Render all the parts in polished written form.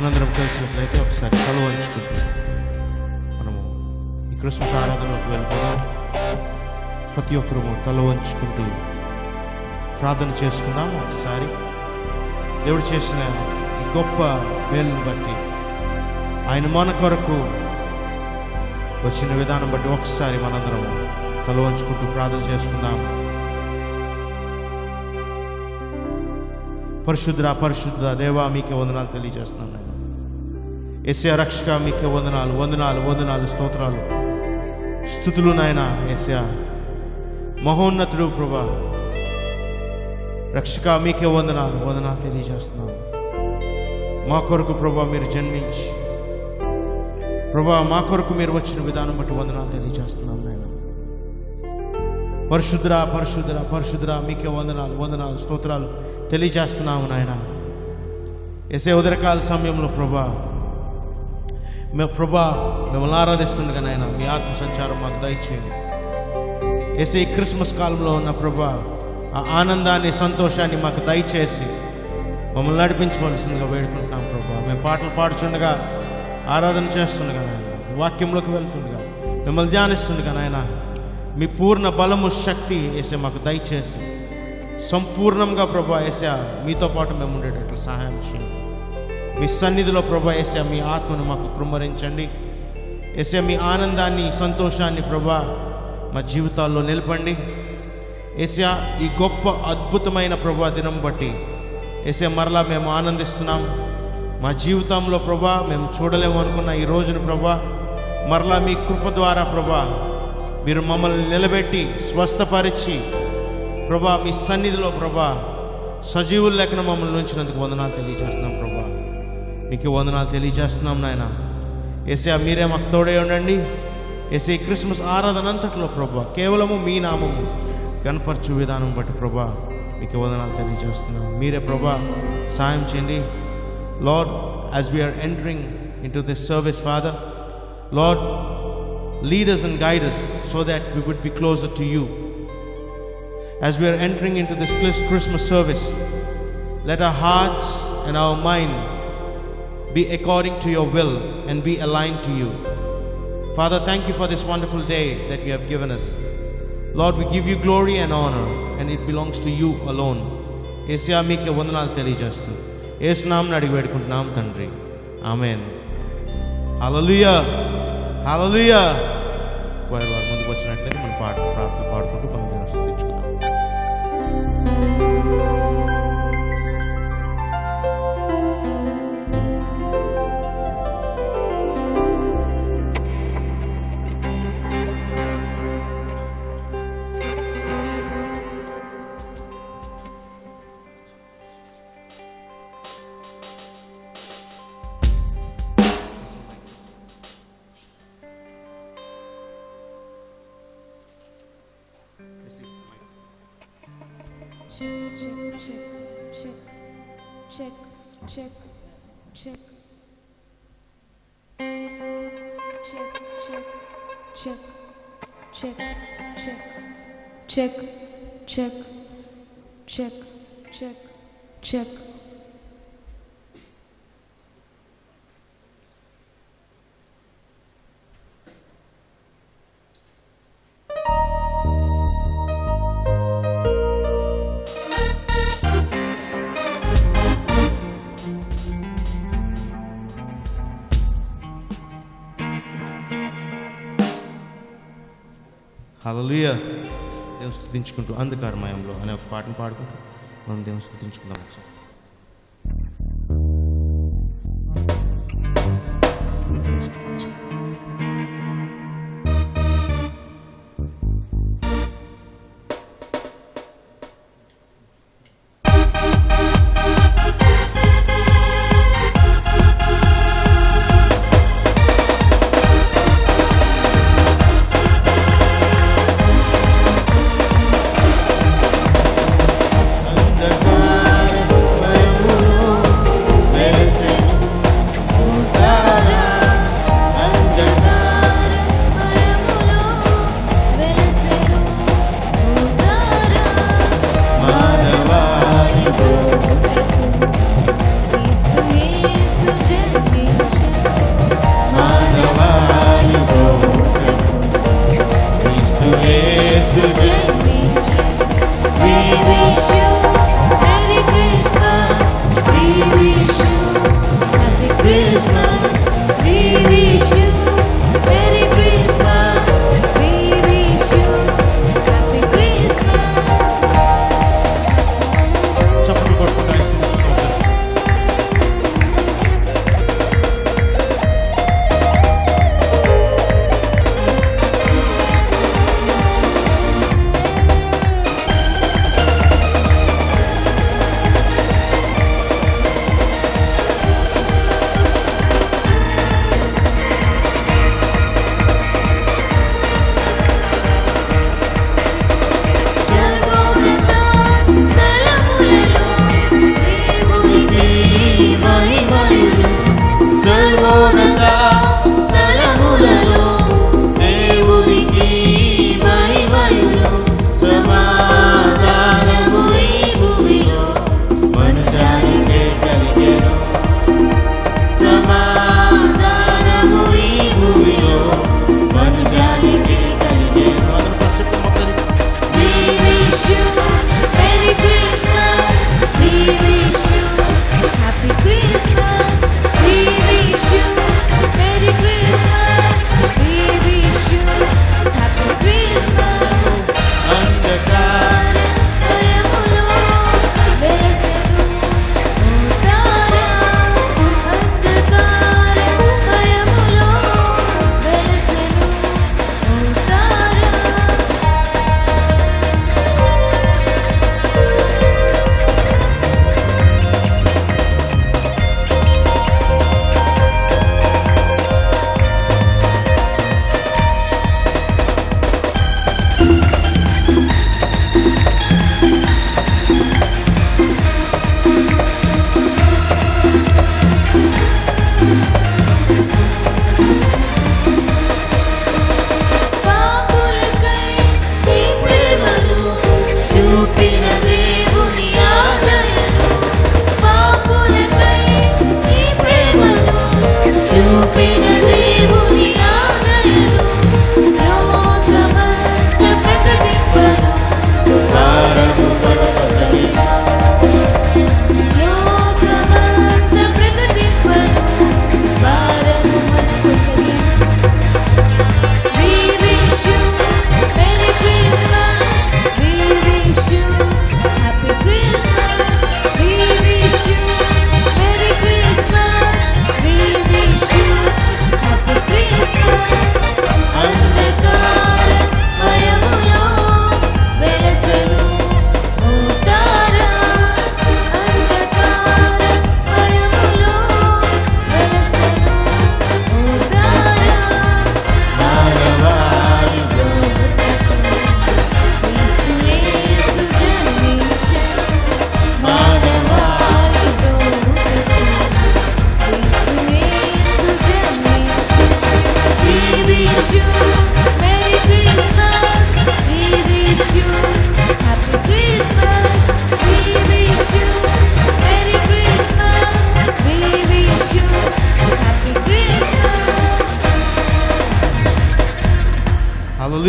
మనందరం కలిసినట్లయితే ఒకసారి తల వంచుకుంటూ మనము ఈ క్రిస్మస్ ఆరాధనలోకి వెళ్ళిపోదాం. ప్రతి ఒక్కరూ తల వంచుకుంటూ ప్రార్థన చేసుకుందాం. ఒకసారి దేవుడు చేసిన ఈ గొప్ప మేలును బట్టి, ఆయన మన కొరకు వచ్చిన విధానం బట్టి ఒకసారి మనందరం తల వంచుకుంటూ ప్రార్థన చేసుకుందాం. పరిశుద్ధ దేవా, మీకే వందనాలు తెలియజేస్తున్నాను. నేను యేసయ్య రక్షక, మీకే వందనాలు స్తోత్రాలు స్తుతులు నాయన. యేసయ్య మహోన్నతుడు ప్రభా, రక్షక, మీకే వందనాలు తెలియజేస్తున్నాను. మా కొరకు ప్రభా మీరు జన్మించి ప్రభా మా కొరకు మీరు వచ్చిన విధానం బట్టి వందనాలు తెలియజేస్తున్నాను నాయన. పరిశుద్ధ మీకే వందనాలు స్తోత్రాలు తెలియజేస్తున్నాము నాయన. యేసయ్య ఉదయకాల సమయంలో ప్రభా మిమ్మల్ని ఆరాధిస్తుండగా నాయన మీ ఆత్మ సంచారం మాకు దయచేయండి. యేసయ్య క్రిస్మస్ కాలంలో ఉన్న ప్రభా ఆ ఆనందాన్ని సంతోషాన్ని మాకు దయచేసి మమ్మల్ని నడిపించవలసిందిగా వేడుకుంటున్నాం ప్రభా. మేము పాటలు పాడుచుండగా, ఆరాధన చేస్తుండగా నాయన, వాక్యంలోకి వెళ్తుండగా, మిమ్మల్ని ధ్యానిస్తుండగా నాయన, మీ పూర్ణ బలము శక్తి యేసయ్య మాకు దయచేసి సంపూర్ణంగా ప్రభా యేసయ్య మీతో పాటు మేము ఉండేటట్లు సహాయం చేయండి. మీ సన్నిధిలో ప్రభా యేసయ్య మీ ఆత్మను మాకు కృమ్మరించండి. యేసయ్య మీ ఆనందాన్ని సంతోషాన్ని ప్రభా మా జీవితాల్లో నిలపండి. యేసయ్య ఈ గొప్ప అద్భుతమైన ప్రభా దినం బట్టి యేసయ్య మరలా మేము ఆనందిస్తున్నాం. మా జీవితంలో ప్రభా మేము చూడలేము అనుకున్న ఈ రోజును ప్రభా మరలా మీ కృప ద్వారా ప్రభా మీరు మమ్మల్ని నిలబెట్టి స్వస్థపరిచి ప్రభా మీ సన్నిధిలో ప్రభా సజీవులు లెక్కన మమ్మల్ని ఉంచినందుకు వందనాలు తెలియజేస్తున్నాం ప్రభా. మీకు వందనాలు తెలియజేస్తున్నాం నాయన. యేసయ్య మీరే మాకు తోడే ఉండండి. యేసయ్య క్రిస్మస్ ఆరాధన అంతట్లో ప్రభా కేవలము మీ నామము కనపరచు విధానం బట్టి ప్రభా మీకు వందనాలు తెలియజేస్తున్నాం. మీరే ప్రభా సాయం చేయండి. Lord, as we are entering into this service, Father, Lord, lead us and guide us so that we would be closer to you. As we are entering into this Christmas service, let our hearts and our mind be according to your will and be aligned to you. Father, thank you for this wonderful day that you have given us. Lord, we give you glory and honor, and it belongs to you alone. యేసయ్య మీకే వందనాలు తెలియజేస్తూ యేసు నామమున అడిగి వేడుకుంటున్నాం తండ్రి, ఆమేన్. హల్లెలూయా, హల్లెలూయా. Choir వారు ముందుకు వచ్చినట్లయితే మనం ప్రార్థన పాడుకుంటూ మనం స్తుతించుకుందాం. Check. హల్లెలూయా. దేవుని స్తుతించుకుంటూ అంధకారమయంలో అనే ఒక పాటను పాడుకుంటూ మనం దేవుని స్తుతించుకుందాం. ఒకసారి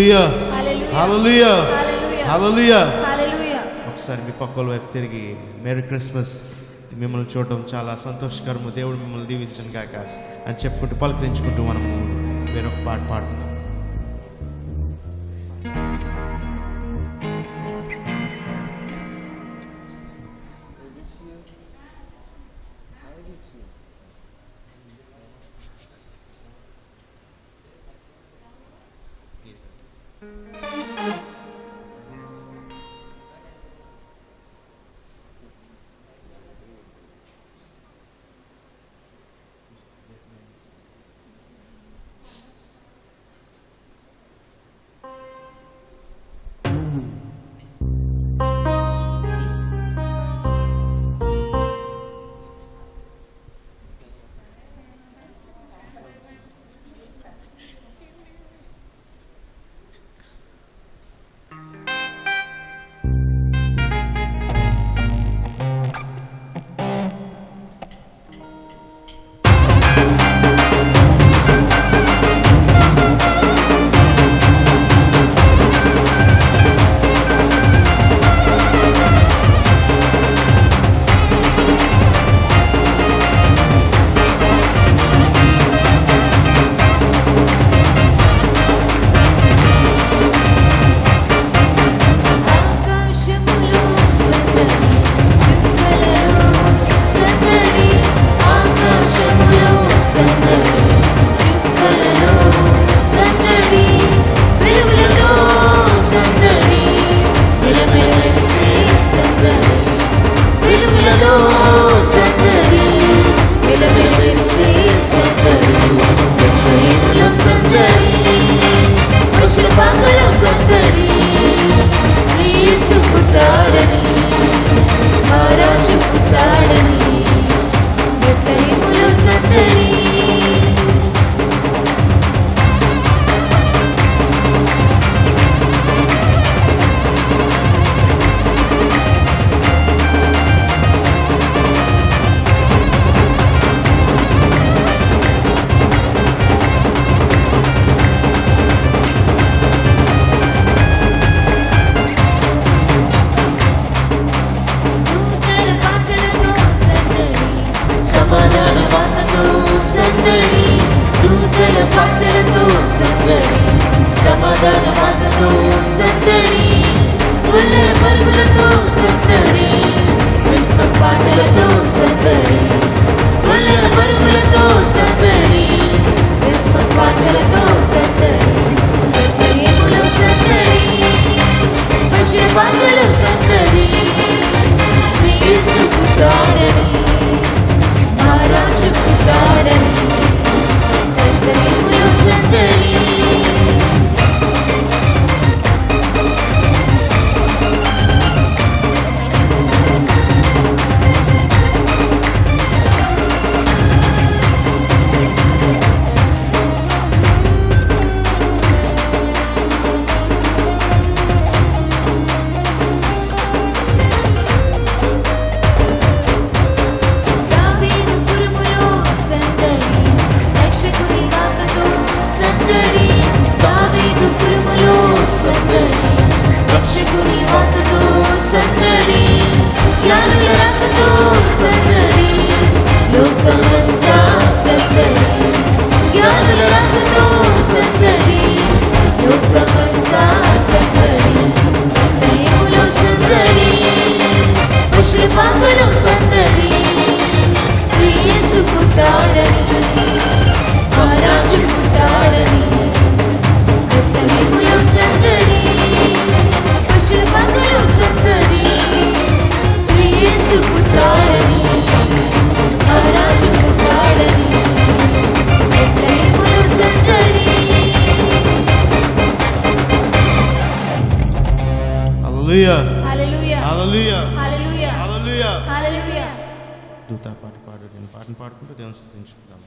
హల్లెలూయా హల్లెలూయా హల్లెలూయా. హల్లెలూయా. ఒకసారి మీ పక్కల వైపు తిరిగి మేరీ క్రిస్మస్, మిమ్మల్ని చూడటం చాలా సంతోషకరము, దేవుడు మిమ్మల్ని దీవించను గాక అని చెప్పుకుంటూ పలకరించుకుంటూ మనము వేరొక పాట పాడుతున్నాం. పాటను పాడుకుంటూ దేవుని స్తుతించుకుందాం.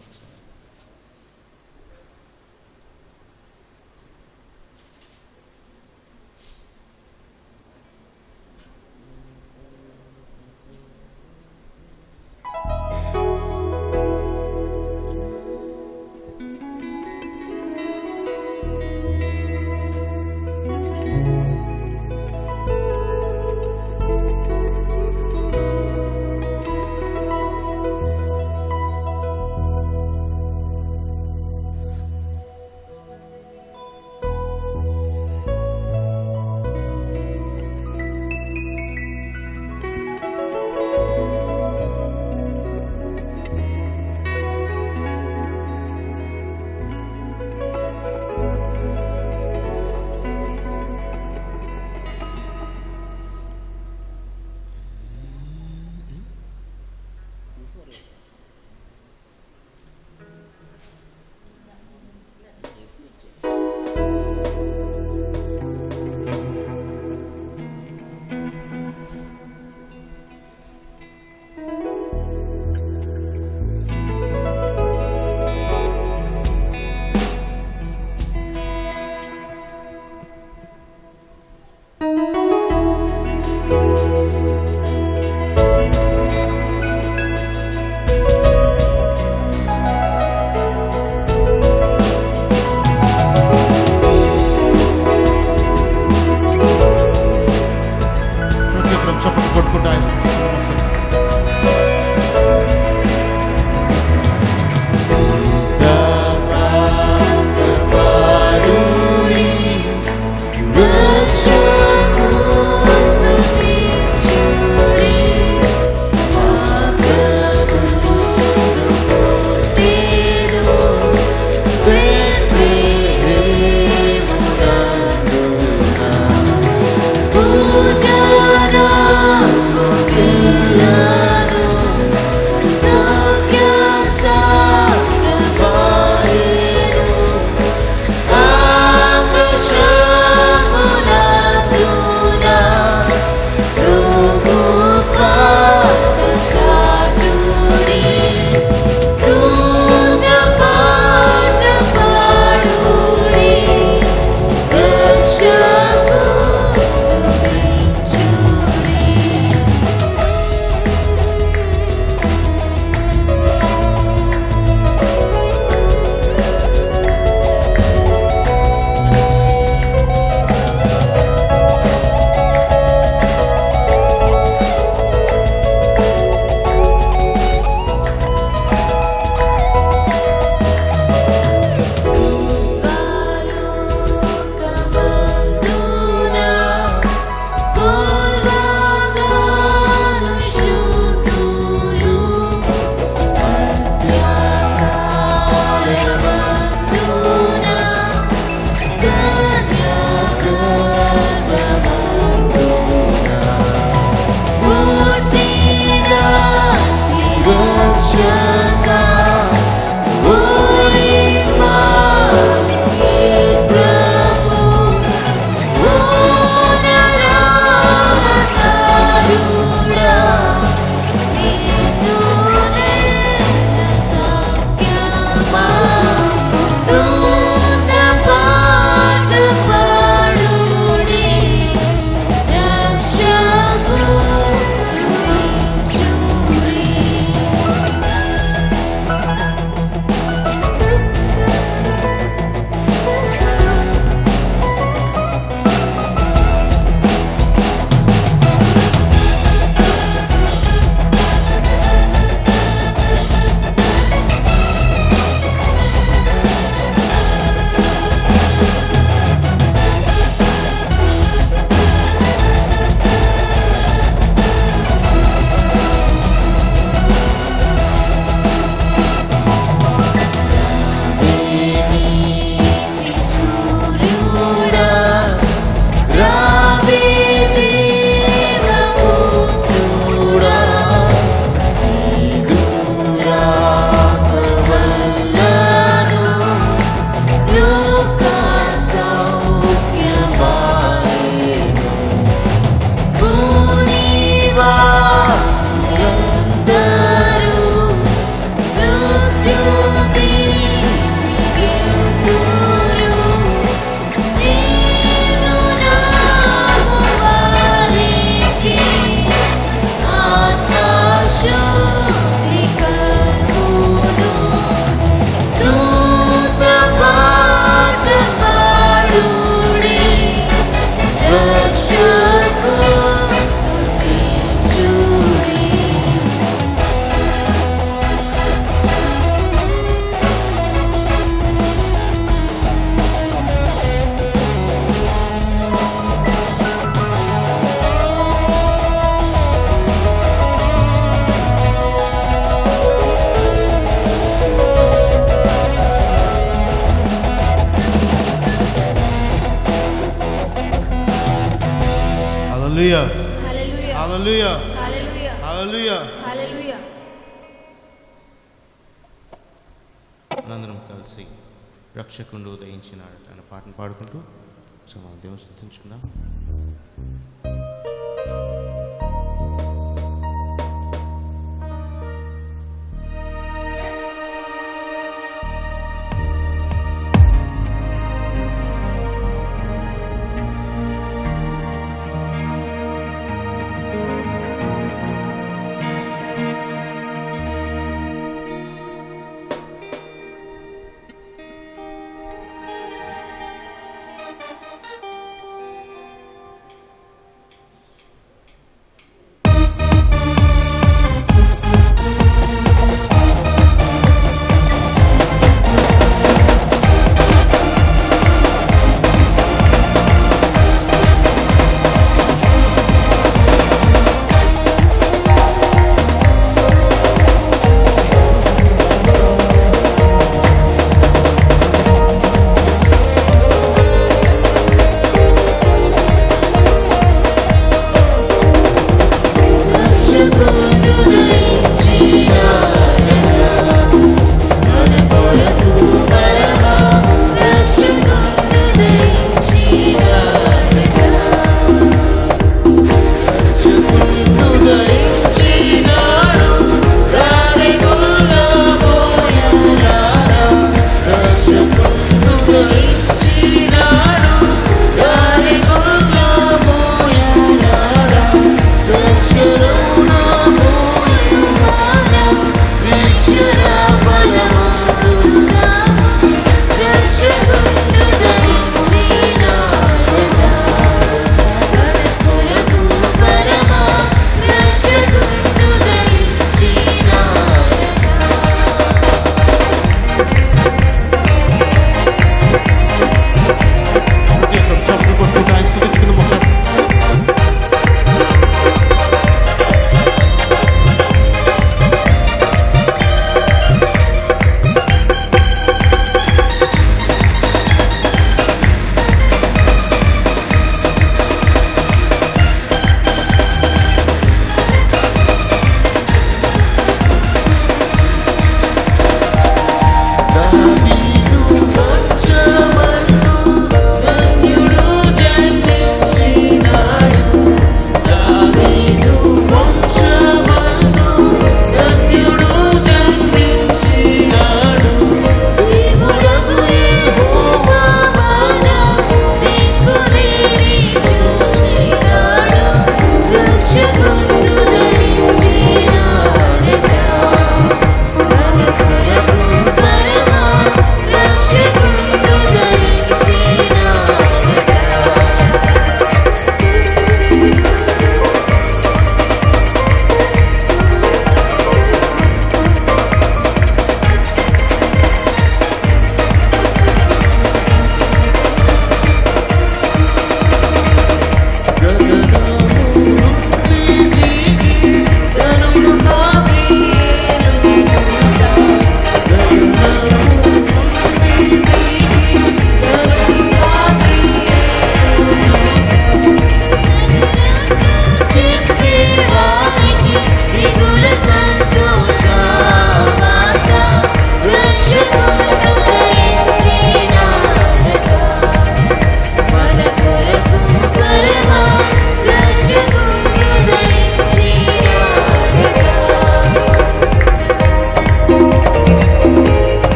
హల్లెలూయా హల్లెలూయా హల్లెలూయా హల్లెలూయా హల్లెలూయా. హల్లెలూయా. మనందరం కలిసి రక్షకుడు ఉదయించినాడు అనే పాటను పాడుకుంటూ మనం దేవుని స్తుతించుకుందాం.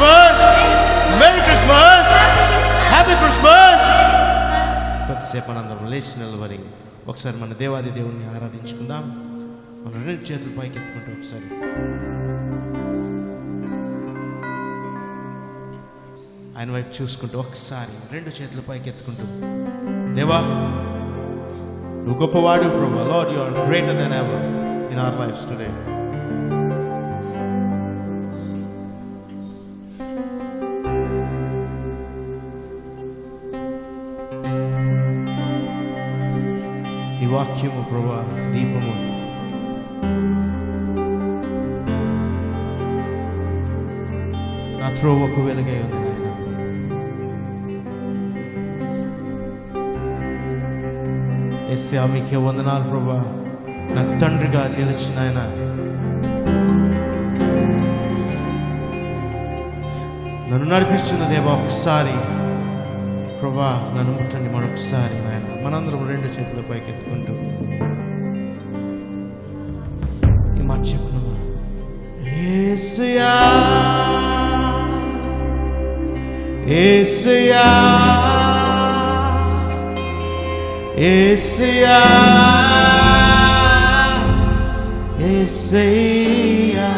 Christmas, merry Christmas, happy Christmas. కొద్దిసేపు మనందరం లేచి నిలబడి ఒకసారి మన దేవాది దేవుణ్ణి ఆరాధించుకుందాం. మన రెండు చేతులు పైకి ఎత్తుకుంటూ ఒకసారి ఆయన వైపు చూసుకుంటూ ఒకసారి రెండు చేతులు పైకి ఎత్తుకుంటూ, దేవా నువ్వు గొప్పవాడు ప్రభువా. Lord, you are greater then ever in our lifes today. ఈ వాక్యము ప్రభువా దీపము, నా త్రోవకు వెలుగై ఉంది నాయన. యేసయ్యా మీకే వందనాలు ప్రభువా, నాకు తండ్రిగా నిలిచిన ఆయన. నన్ను నడిపిస్తున్న దేవా, ఒకసారి ప్రభువా నన్ను ముట్టండి మరొకసారి నాయన. మనందరం రెండు చేతుల పైకి ఎత్తుకుంటూ ఈ మాట చెప్పుకున్నావా? యేసయ్యా యేసయ్యా యేసయ్యా యేసయ్యా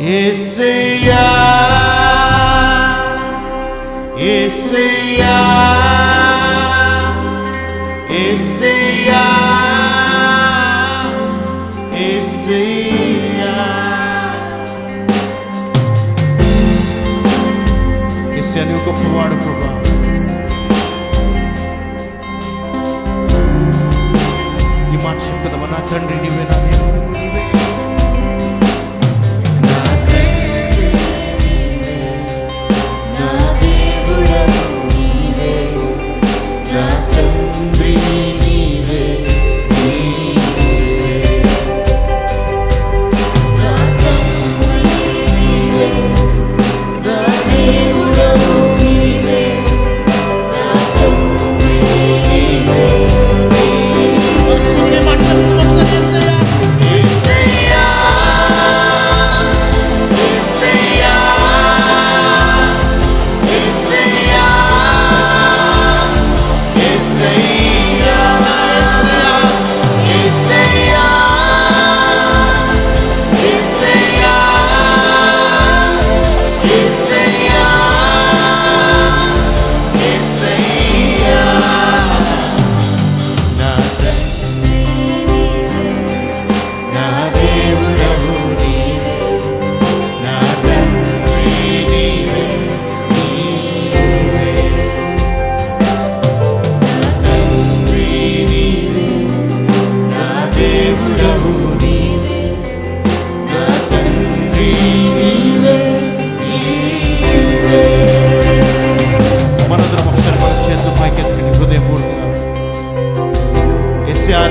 యేసయ్యా యేసయ్యా యేసయ్యా యేసయ్యా. యేసయ్యా నీవు గొప్పవాడు ప్రభువా. ఈ మాట చెప్పుదామా? నా తండ్రి నీవే, నా దేవుడు నీవే.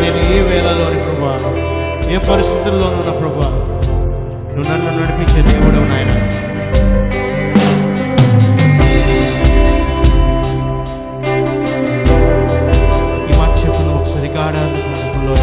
నేను ఏ వేళలోని ప్రభువా, ఏ పరిస్థితుల్లోనూ ఉన్న ప్రభువా, నువ్వు నన్ను నడిపించే దేవుడు నాయన. ఈ మాట చెప్పును ఒకసారి గాఢంలో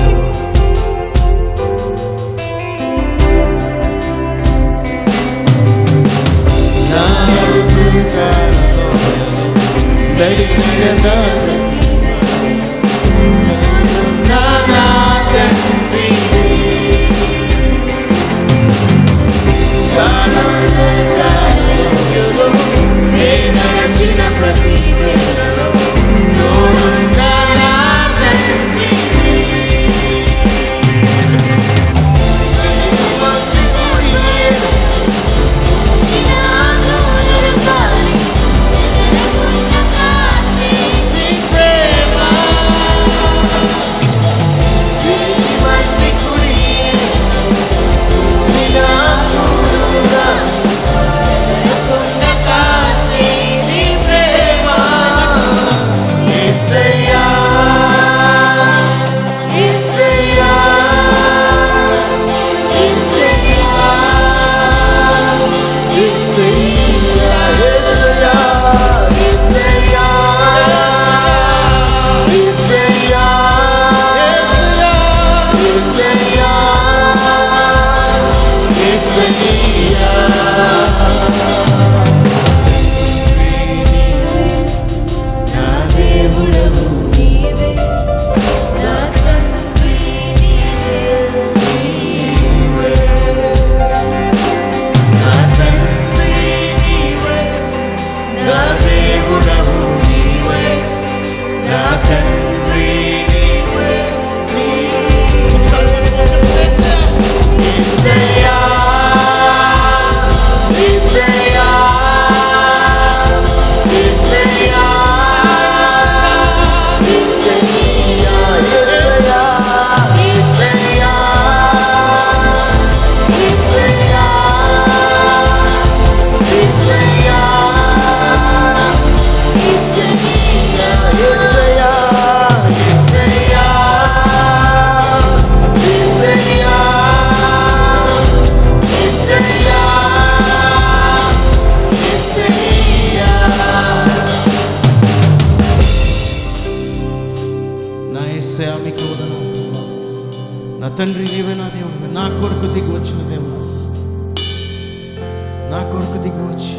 నా కొరకు దిగి వచ్చి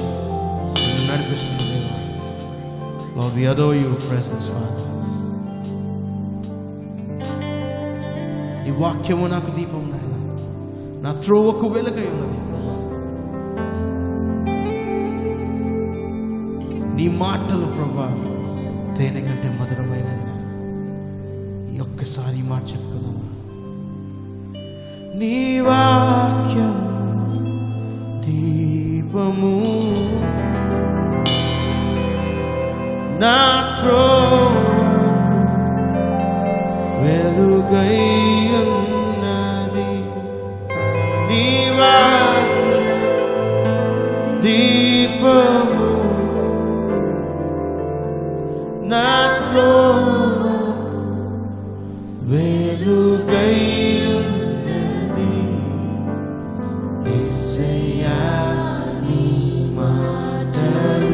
నన్ను నడిపిస్తుంది దేవా. Lord, we adore your presence, Father. ఈ వాక్యము నాకు దీపం నాయన, నా త్రోవకు వెలుగై ఉన్నది. నీ మాటలు ప్రభా తేనె కంటే మధురమైనది. ఈ ఒక్కసారి మాట చెప్పుకుందామా? నీ వాక్యం దీపము నా త్రోవకు వెలుగై ఉన్నది. నీ వాక్యం దీపము నా త్రోవకు వెలుగై ఉన్నది. యేసయ్యా నీ మాటలు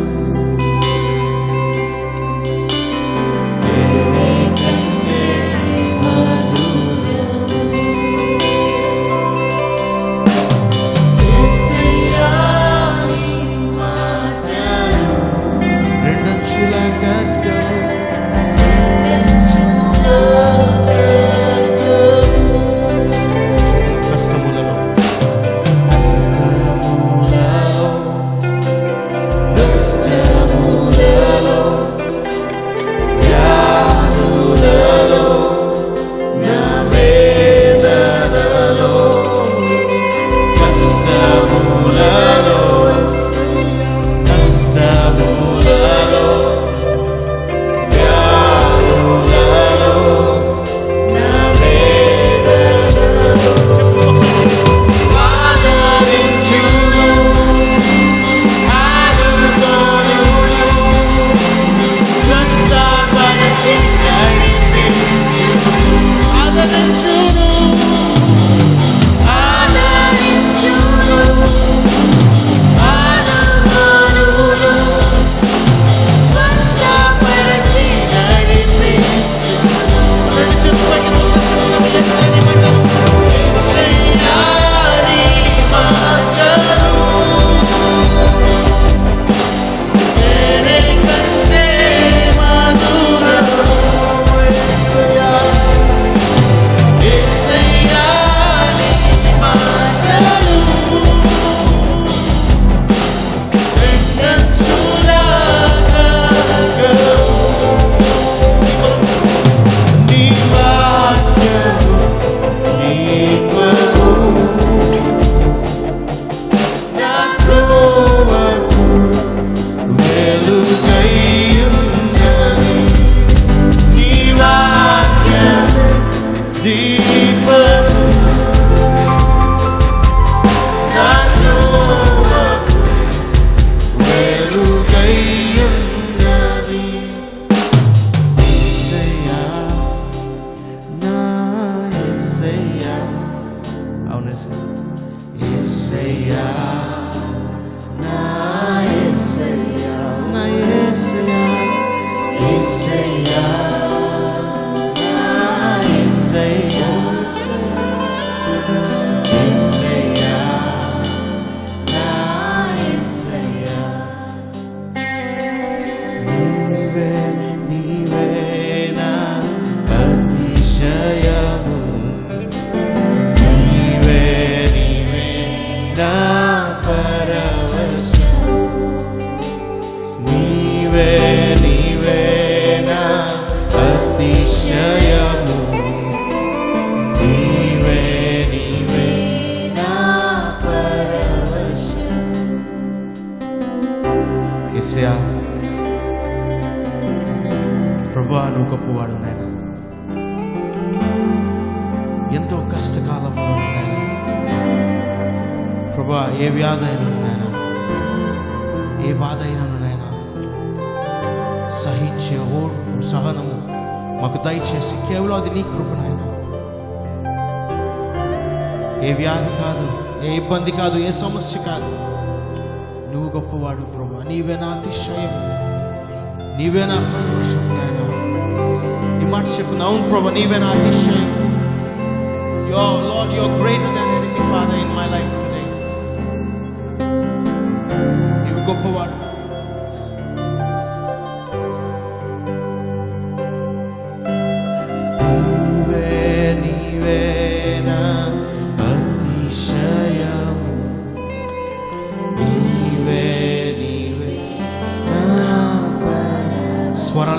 ప్రభువా, నువ్వు గొప్పవాడు నాయన. ఎంతో కష్టకాలంలో నాయన ప్రభువా, ఏ వ్యాధి అయినా నాయన, ఏ బాధ అయినా నాయన సహించే ఓర్పు సహనము మాకు దయచేసి కేవలం అది నీ కృప నాయన. ఏ వ్యాధి కాదు, ఏ ఇబ్బంది కాదు, ఏ సమస్య కాదు. నువ్వు గొప్పవాడు ప్రభువా. నీవే నా అతిశయం, నీవే నా పరవశం నాయన. ఈ మాట చెప్పుకున్నా, అవును ప్రభా, నీవే నా అతిశయం. Lord, you're greater than anything, Father, in my life today.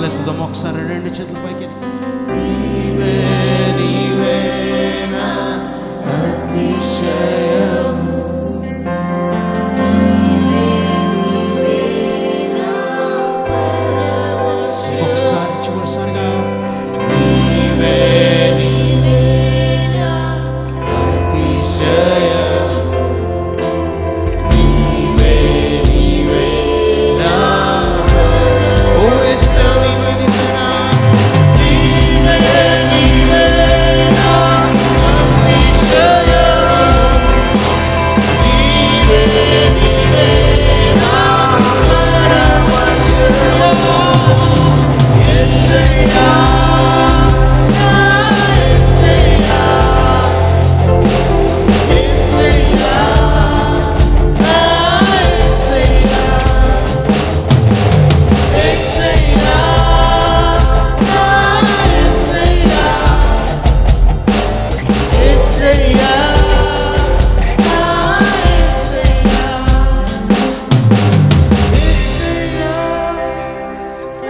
స్వరాలెత్తుదాం ఒకసారి, రెండు చేతుల పైకి. నీవే నీవే నా అతిశయము, ఒకసారి చివరిసారిగా నీవే నీవే నా అతిశయము, నీవే నీవే నా ఓ యేసు నీవే నీవే నా నీవే నీవే నా అతిశయము, నీవే నీవే నా పరమశము. యేసయ్యా నా యేసయ్యా, యేసయ్యా నా యేసయ్యా, యేసయ్యా నా యేసయ్యా, యేసయ్యా నా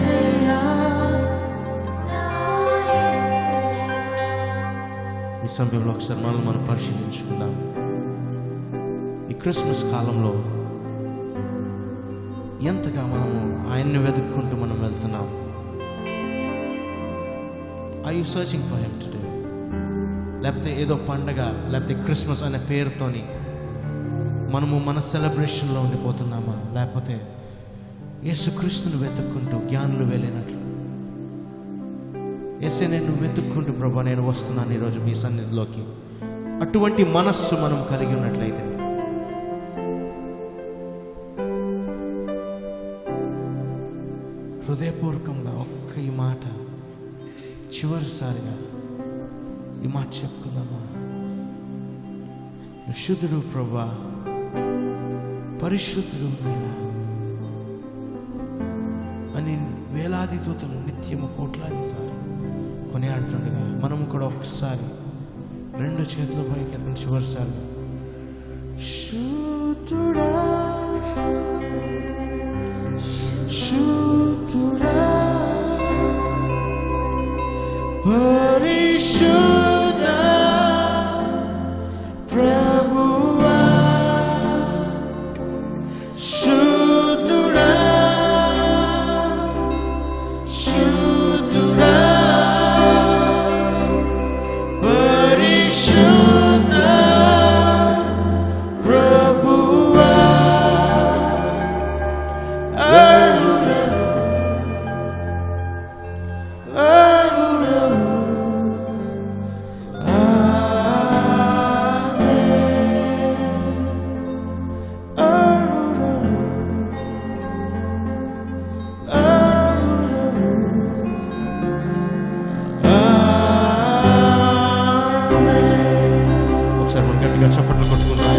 యేసయ్యా, ఈ సమయంలో ఒకసారి మనం పరిశీలించుకుందాం. ఈ క్రిస్మస్ కాలంలో ఎంతగా మనము ఆయన్ని వెతుక్కుంటూ మనం వెళ్తున్నాం. Are you searching for him today? లేకపోతే ఏదో పండగ, లేకపోతే క్రిస్మస్ అనే పేరుతోని మనము మన సెలబ్రేషన్లో ఉండిపోతున్నామా? లేకపోతే యేసుక్రీస్తుని వెతుక్కుంటూ జ్ఞానులు వెళ్ళినట్లు, యేసే నేను వెతుక్కుంటూ ప్రభా నేను వస్తున్నాను ఈరోజు మీ సన్నిధిలోకి, అటువంటి మనస్సు మనం కలిగి ఉన్నట్లయితే హృదయపూర్వకంగా ఒక్క ఈ మాట చివరిసారిగా ఈ మాట చెప్పుకుందామా? నువ్వు శుద్ధుడు ప్రభా, పరిశుద్ధుడు నాయనా అని వేలాది దూతలు నిత్యము కోట్లాది సార్లు కొనియాడుతుండగా మనం కూడా ఒకసారి రెండు చేతుల పైకి ఎత్తున చివరిసారి శుద్ధుడా శుద్ధుడా పరిశుద్ధ ప్రభువా శుద్ధుడా శుద్ధుడా పరిశుద్ధ ప్రభువా ఒకసారి మనం గట్టిగా చప్పట్లు కొట్టుకుంటాం.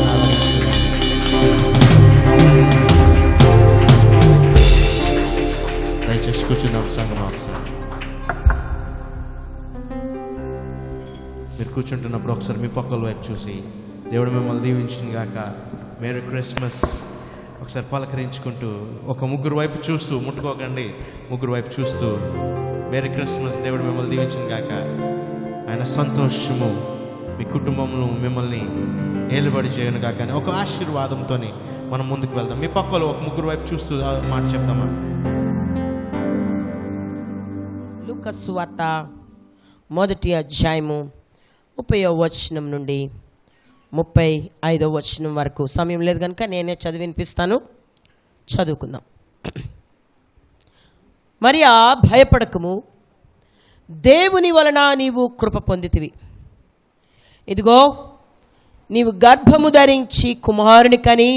దయచేసి కూర్చున్నాం సంగమా. ఒకసారి మీరు కూర్చుంటున్నప్పుడు ఒకసారి మీ పక్కల వైపు చూసి దేవుడు మిమ్మల్ని దీవించింది గాక, మేరీ క్రిస్మస్ ఒకసారి పలకరించుకుంటూ ఒక ముగ్గురు వైపు చూస్తూ, ముట్టుకోకండి, ముగ్గురు వైపు చూస్తూ మేరీ క్రిస్మస్, దేవుడు మిమ్మల్ని దీవించింది గాక, ఆయన సంతోషము మీ కుటుంబంలో మిమ్మల్ని ఏలుబడి చేయను గాక అని ఒక ఆశీర్వాదంతో మనం ముందుకు వెళ్దాం. మీ పక్కలో ఒక ముగ్గురు వైపు చూస్తూ మాట చెప్తామా? లూకా సువార్త 1వ అధ్యాయము 30వ వచనం నుండి 35వ వచనం వరకు. సమయం లేదు కనుక నేనే చదివి వినిపిస్తాను. చదువుకుందాం. మరియా భయపడకము, దేవుని వలన నీవు కృప పొందితివి. ఇదిగో నీవు గర్భము ధరించి కుమారుని కని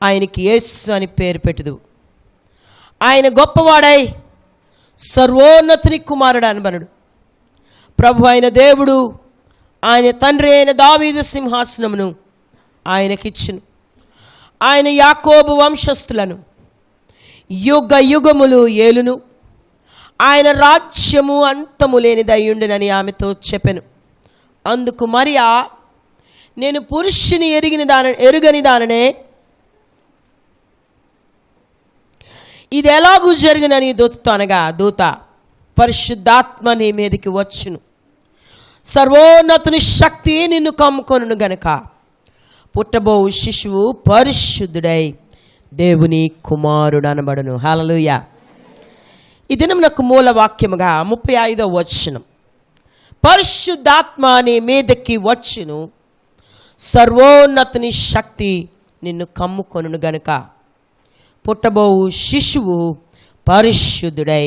ఆయనకి యేసు అని పేరు పెట్టుదు. ఆయన గొప్పవాడై సర్వోన్నతుని కుమారుడు అనబడును. ప్రభు అయిన దేవుడు ఆయన తండ్రి అయిన దావీదు సింహాసనమును ఆయనకిచ్చును. ఆయన యాకోబు వంశస్థులను యుగ యుగములు ఏలును. ఆయన రాజ్యము అంతము లేనిదయ్యుండునని ఆమెతో చెప్పెను. అందుకు మరియా, నేను పురుషుని ఎరుగని దాననే ఇది ఎలాగూ జరిగినని దూతతో అనగా, దూత పరిశుద్ధాత్మ నీ మీదకి వచ్చును, సర్వోన్నతుని శక్తి నిన్ను కమ్ముకొనును గనక పుట్టబో శిశువు పరిశుద్ధుడై దేవుని కుమారుడు అనబడును. హల్లెలూయా. ఈ దినం నాకు మూల వాక్యముగా 35వ వచనం, పరిశుద్ధాత్మ నీ మీదకి వచ్చును, సర్వోన్నతుని శక్తి నిన్ను కమ్ముకొనును గనుక పుట్టబోవు శిశువు పరిశుద్ధుడై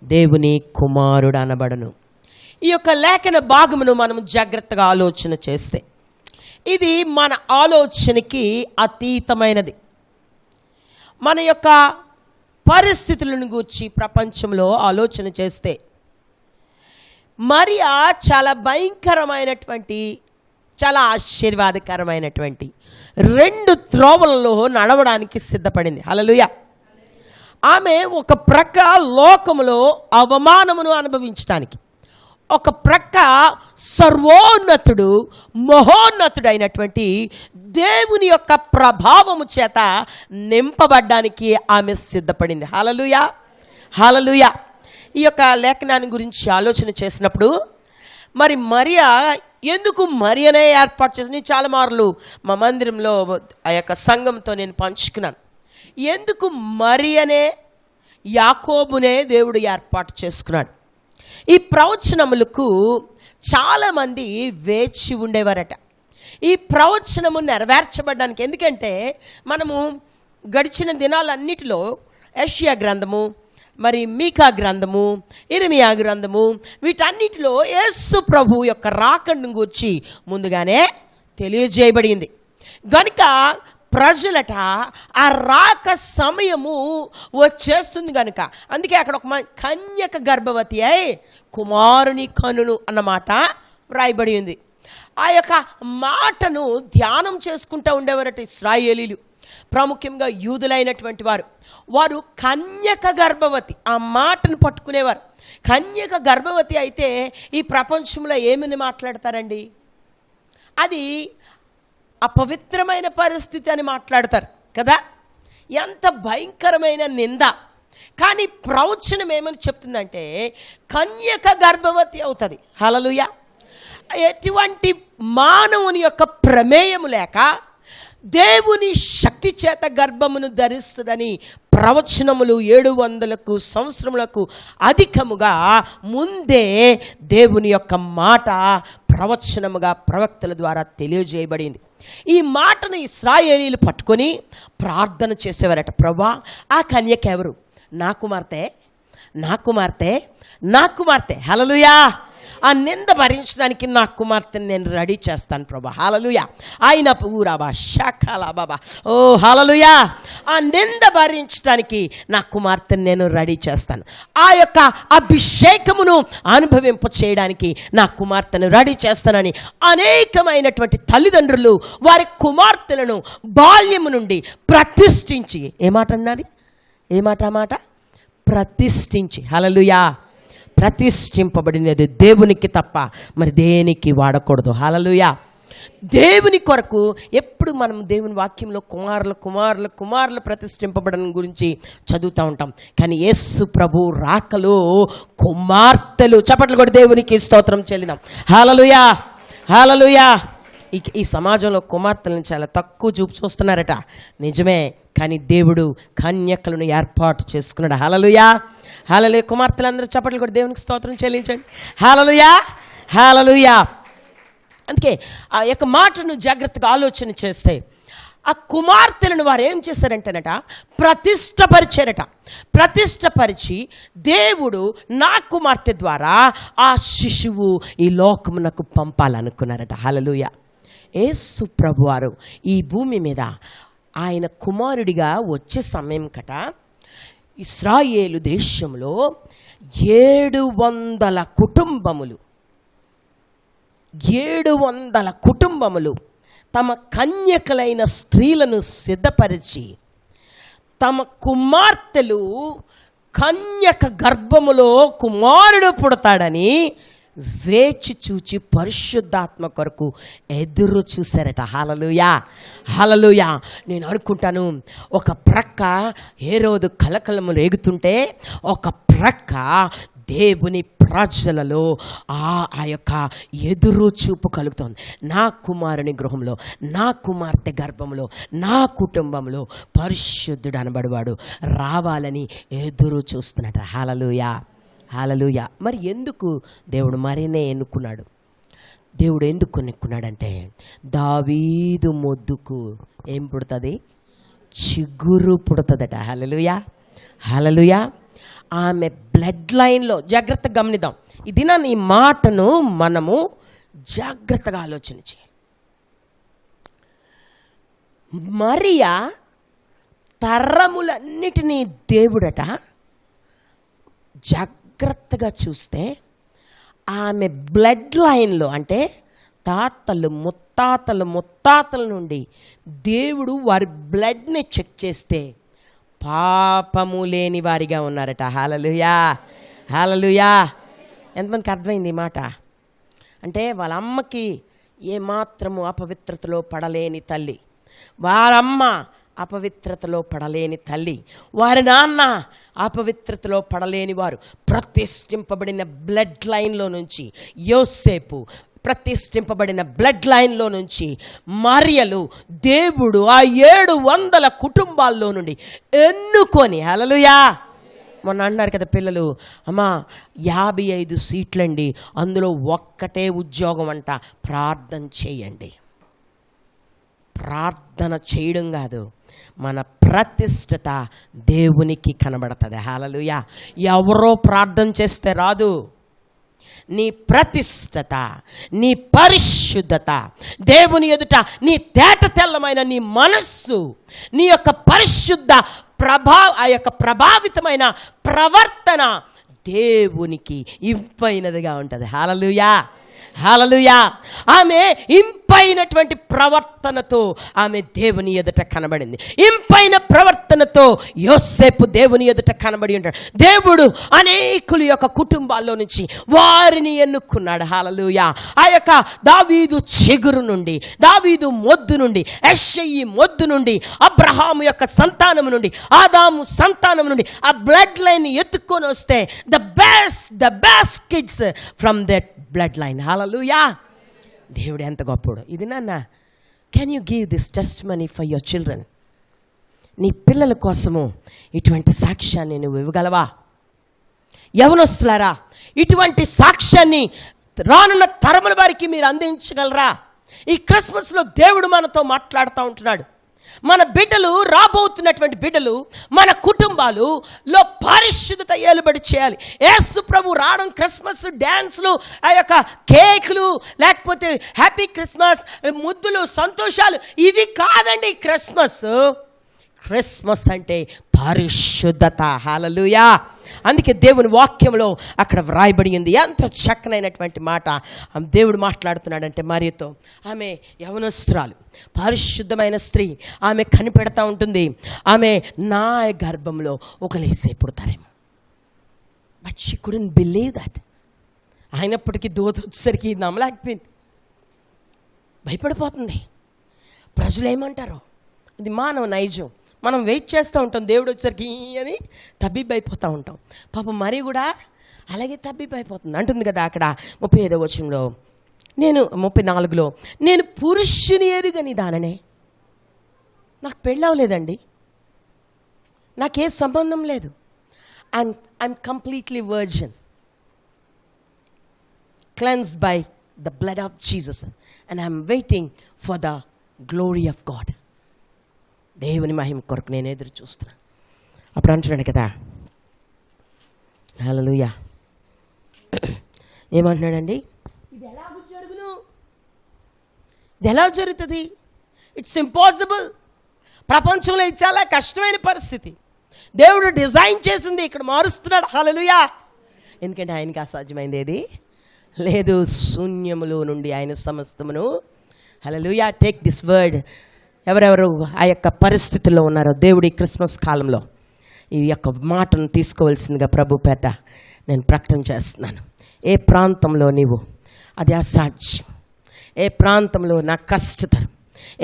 దేవుని కుమారుడు అనబడను. ఈ యొక్క లేఖన భాగమును మనం జాగ్రత్తగా ఆలోచన చేస్తే ఇది మన ఆలోచనకి అతీతమైనది. మన యొక్క పరిస్థితులను గూర్చి ప్రపంచంలో ఆలోచన చేస్తే మరియా చాలా భయంకరమైనటువంటి, చాలా ఆశీర్వాదకరమైనటువంటి 2 త్రోవలలో నడవడానికి సిద్ధపడింది. హల్లెలూయా. ఆమె ఒక ప్రక్క లోకములో అవమానమును అనుభవించడానికి, ఒక ప్రక్క సర్వోన్నతుడు మహోన్నతుడైనటువంటి దేవుని యొక్క ప్రభావము చేత నింపబడ్డానికి ఆమె సిద్ధపడింది. హల్లెలూయా, హల్లెలూయా. ఈ యొక్క లేఖనాన్ని గురించి ఆలోచన చేసినప్పుడు మరి మరియా ఎందుకు మరియనే ఏర్పాటు చేసి, నేను చాలా మార్లు మా మందిరంలో ఆ యొక్క సంఘంతో నేను పంచుకున్నాను, ఎందుకు మరియనే యాకోబునే దేవుడు ఏర్పాటు చేసుకున్నాడు. ఈ ప్రవచనములకు చాలామంది వేచి ఉండేవారట ఈ ప్రవచనము నెరవేర్చబడడానికి. ఎందుకంటే మనము గడిచిన దినాలన్నిటిలో యెషయా గ్రంథము, మరి మీకా గ్రంథము, ఇర్మియా గ్రంథము, వీటన్నిటిలో యేసు ప్రభు యొక్క రాకడను గురించి ముందుగానే తెలియజేయబడింది గనుక ప్రజలట ఆ రాక సమయము వచ్చేస్తుంది కనుక, అందుకే అక్కడ ఒక కన్యక గర్భవతి అయి కుమారుని కనును అన్నమాట వ్రాయబడి ఉంది. ఆ యొక్క మాటను ధ్యానం చేసుకుంటూ ఉండేవారట ఇశ్రాయేలీలు, ప్రాముఖ్యంగా యూదులైనటువంటి వారు కన్యక గర్భవతి ఆ మాటను పట్టుకునేవారు. కన్యక గర్భవతి అయితే ఈ ప్రపంచంలో ఏమని మాట్లాడతారండి? అది అపవిత్రమైన పరిస్థితి అని మాట్లాడతారు కదా, ఎంత భయంకరమైన నింద. కానీ ప్రవచనం ఏమని చెప్తుందంటే కన్యక గర్భవతి అవుతుంది. హల్లెలూయా. ఎటువంటి మానవుని యొక్క ప్రమేయము లేక దేవుని శక్తి చేత గర్భమును ధరిస్తుందని ప్రవచనములు 700 సంవత్సరములకు అధికముగా ముందే దేవుని యొక్క మాట ప్రవచనముగా ప్రవక్తల ద్వారా తెలియజేయబడింది. ఈ మాటను ఇశ్రాయేలీలు పట్టుకొని ప్రార్థన చేసేవారట, ప్రభువా ఆ కన్యక ఎవరు? నా కుమార్తె, నా కుమార్తె, నా కుమార్తె. హల్లెలూయా. ఆ నింద భరించడానికి నా కుమార్తెని నేను రెడీ చేస్తాను ప్రభా. హల్లెలూయా. ఆయన ఊరాబా షాకాలా బాబా, ఓ హల్లెలూయా. ఆ నింద భరించడానికి నా కుమార్తెని నేను రెడీ చేస్తాను. ఆ యొక్క అభిషేకమును అనుభవింప చేయడానికి నా కుమార్తెను రెడీ చేస్తానని అనేకమైనటువంటి తల్లిదండ్రులు వారి కుమార్తెలను బాల్యము నుండి ప్రతిష్ఠించి, ఏమాట అన్నారు? ఏమాట మాట? ప్రతిష్ఠించి. హల్లెలూయా. ప్రతిష్ఠింపబడినది దేవునికి తప్ప మరి దేనికి వాడకూడదు. హల్లెలూయా. దేవుని కొరకు ఎప్పుడు మనం దేవుని వాక్యంలో కుమారులు ప్రతిష్ఠింపబడడం గురించి చదువుతూ ఉంటాం. కానీ యేసు ప్రభు రాకలో కుమార్తెలు, చప్పట్లు కూడా దేవునికి స్తోత్రం చెల్లిదాం. హల్లెలూయా, హల్లెలూయా. ఈ సమాజంలో కుమార్తెలను చాలా తక్కువ చూస్తున్నారట, నిజమే. కానీ దేవుడు కన్యకలను ఏర్పాటు చేసుకున్నాడు. హల్లెలూయా, హల్లెలూయా. కుమార్తెలందరూ చప్పట్లు కూడా దేవునికి స్తోత్రం చెల్లించండి. హల్లెలూయా, హల్లెలూయా. అందుకే ఆ యొక్క మాటను జాగ్రత్తగా ఆలోచన చేస్తే ఆ కుమార్తెలను వారు ఏం చేశారంటేనట ప్రతిష్టపరిచారట. ప్రతిష్టపరిచి దేవుడు నా కుమార్తె ద్వారా ఆ శిశువు ఈ లోకమునకు పంపాలనుకున్నారట. హల్లెలూయా. యేసు ప్రభువారు ఈ భూమి మీద ఆయన కుమారుడిగా వచ్చే సమయం కట ఇశ్రాయేలు దేశంలో 700 కుటుంబములు తమ కన్యకలైన స్త్రీలను సిద్ధపరిచి తమ కుమార్తెలు కన్యక గర్భములో కుమారుడు పుడతాడని వేచి చూచి పరిశుద్ధాత్మ కొరకు ఎదురు చూశారట. హల్లెలూయా, హల్లెలూయా. నేను అనుకుంటాను, ఒక ప్రక్క హేరోదు కలకలము రేగుతుంటే, ఒక ప్రక్క దేవుని ప్రజలలో ఆ యొక్క ఎదురు చూపు కలుగుతోంది. నా కుమారుని గృహంలో, నా కుమార్తె గర్భంలో, నా కుటుంబంలో పరిశుద్ధుడు అనబడివాడు రావాలని ఎదురు చూస్తున్నట. హల్లెలూయా, హల్లెలూయా. మరి ఎందుకు దేవుడు మరినే ఎన్నుకున్నాడు? దేవుడు ఎందుకు ఎన్నుకున్నాడంటే, దావీదు మొద్దుకు ఏం పుడుతుంది? చిగురు పుడుతుందట. హల్లెలూయా, హల్లెలూయా. ఆమె బ్లడ్ లైన్లో, జాగ్రత్తగా గమనిద్దాం ఇది. ఈ మాటను మనము జాగ్రత్తగా ఆలోచన చేయాలి. మరియా తరములన్నిటినీ దేవుడట జాగ్రత్తగా చూస్తే ఆమె బ్లడ్ లైన్లో, అంటే తాతలు ముత్తాతల నుండి దేవుడు వారి బ్లడ్ని చెక్ చేస్తే పాపము లేని వారిగా ఉన్నారట. హల్లెలూయా, హల్లెలూయా. ఎంతమందికి అర్థమైంది ఈ మాట? అంటే వాళ్ళ అమ్మకి ఏమాత్రము అపవిత్రతలో పడలేని తల్లి, వారమ్మ అపవిత్రతలో పడలేని తల్లి, వారి నాన్న అపవిత్రతలో పడలేని వారు. ప్రతిష్ఠింపబడిన బ్లడ్ లైన్లో నుంచి యోసేపు, ప్రతిష్ఠింపబడిన బ్లడ్ లైన్లో నుంచి మరియలు దేవుడు ఆ 700 కుటుంబాల్లో నుండి ఎన్నుకొని, హల్లెలూయా. మొన్న అన్నారు కదా పిల్లలు, అమ్మా 55 సీట్లండి, అందులో ఒక్కటే ఉద్యోగం అంట, ప్రార్థన చేయండి. ప్రార్థన చేయడం కాదు, మన ప్రతిష్టత దేవునికి కనబడుతుంది. హల్లెలూయా. ఎవరో ప్రార్థన చేస్తే రాదు. నీ ప్రతిష్టత, నీ పరిశుద్ధత, దేవుని ఎదుట నీ తేట తెల్లమైన నీ మనస్సు, నీ యొక్క పరిశుద్ధ ఆ యొక్క ప్రభావితమైన ప్రవర్తన దేవునికి ఇంపైనదిగా ఉంటుంది. హల్లెలూయా, హల్లెలూయా. ఆమె ఇంపైనటువంటి ప్రవర్తనతో ఆమె దేవుని ఎదుట కనబడింది. ఇంపైన ప్రవర్తనతో యోసేపు దేవుని ఎదుట కనబడి ఉంటాడు. దేవుడు అనేకుల యొక్క కుటుంబాల్లో నుంచి వారిని ఎన్నుకున్నాడు. హల్లెలూయా. ఆ యొక్క దావీదు చిగురు నుండి, దావీదు మొద్దు నుండి, యెషయి మొద్దు నుండి, అబ్రహాము యొక్క సంతానము నుండి, ఆదాము సంతానము నుండి ఆ బ్లడ్ లైన్ ఎత్తుకొని వస్తే the best kids from that blood line. Hallelujah. దేవుడు ఎంత గొప్పడు. ఇది నాన్న, can you give this test money for your children? నీ పిల్లల కోసము ఇటువంటి సాక్ష్యాన్ని నువ్వు ఇవ్వగలవా? యవనస్తులారా, ఇటువంటి సాక్ష్యాన్ని రానున్న తరముల వారికి మీరు అందించగలరా? ఈ క్రిస్మస్లో దేవుడు మనతో మాట్లాడుతూ ఉంటున్నాడు. మన బిడ్డలు, రాబోతున్నటువంటి బిడ్డలు, మన కుటుంబాలులో పరిశుద్ధత ఏలుబడి చేయాలి. యేసు ప్రభు రావడం, క్రిస్మస్ డ్యాన్స్లు, ఆ యొక్క కేకులు, లేకపోతే హ్యాపీ క్రిస్మస్, ముద్దులు, సంతోషాలు, ఇవి కాదండి క్రిస్మస్. క్రిస్మస్ అంటే పరిశుద్ధత. హల్లెలూయా. అందుకే దేవుని వాక్యంలో అక్కడ వ్రాయబడి ఉంది. ఎంత చక్కనైనటువంటి మాట దేవుడు మాట్లాడుతున్నాడంటే మరియతో. ఆమె యవనస్తురాలు, పరిశుద్ధమైన స్త్రీ. ఆమె కనిపెడతా ఉంటుంది, ఆమె నా గర్భంలో ఒకలేసే పుడతారేమో. But she couldn't believe that. అయినప్పటికీ దూత వచ్చేసరికి నమ్మలేకపోయింది, భయపడిపోతుంది. ప్రజలు ఏమంటారో, ఇది మానవ నైజం. మనం వెయిట్ చేస్తూ ఉంటాం, దేవుడు వచ్చేసరికి అని తబ్బిబ్బైపోతూ ఉంటాం. పాపం మరి కూడా అలాగే తబ్బిబ్బైపోతుంది. అంటుంది కదా అక్కడ 35వ వచనంలో, 34లో, నేను పురుషుని ఎరుగని దాననే, నాకు పెళ్ళవలేదండి, నాకే సంబంధం లేదు, I'm completely virgin, cleansed by the blood of Jesus, and I'm waiting for the glory of God. దేవుని మహిమ కొరకు నేను ఎదురు చూస్తున్నాను. అప్పుడు అంటున్నాడు కదా, హల్లెలూయా. ఏమంటున్నాడండి? ఇది ఎలా జరుగును? ఇది ఎలా జరుగుతుంది? It's impossible. ప్రపంచంలో ఇది చాలా కష్టమైన పరిస్థితి. దేవుడు డిజైన్ చేసింది ఇక్కడ మారుస్తున్నాడు. హల్లెలూయా. ఎందుకంటే ఆయనకి అసాధ్యమైంది ఏది లేదు. శూన్యములో నుండి ఆయన సమస్తమును. హల్లెలూయా. Take this word. ఎవరెవరు ఆ యొక్క పరిస్థితుల్లో ఉన్నారో దేవుడి క్రిస్మస్ కాలంలో ఈ యొక్క మాటను తీసుకోవాల్సిందిగా ప్రభు పేట నేను ప్రకటన చేస్తున్నాను. ఏ ప్రాంతంలో నీవు అది అసాధ్యం, ఏ ప్రాంతంలో నాకు కష్టతరం,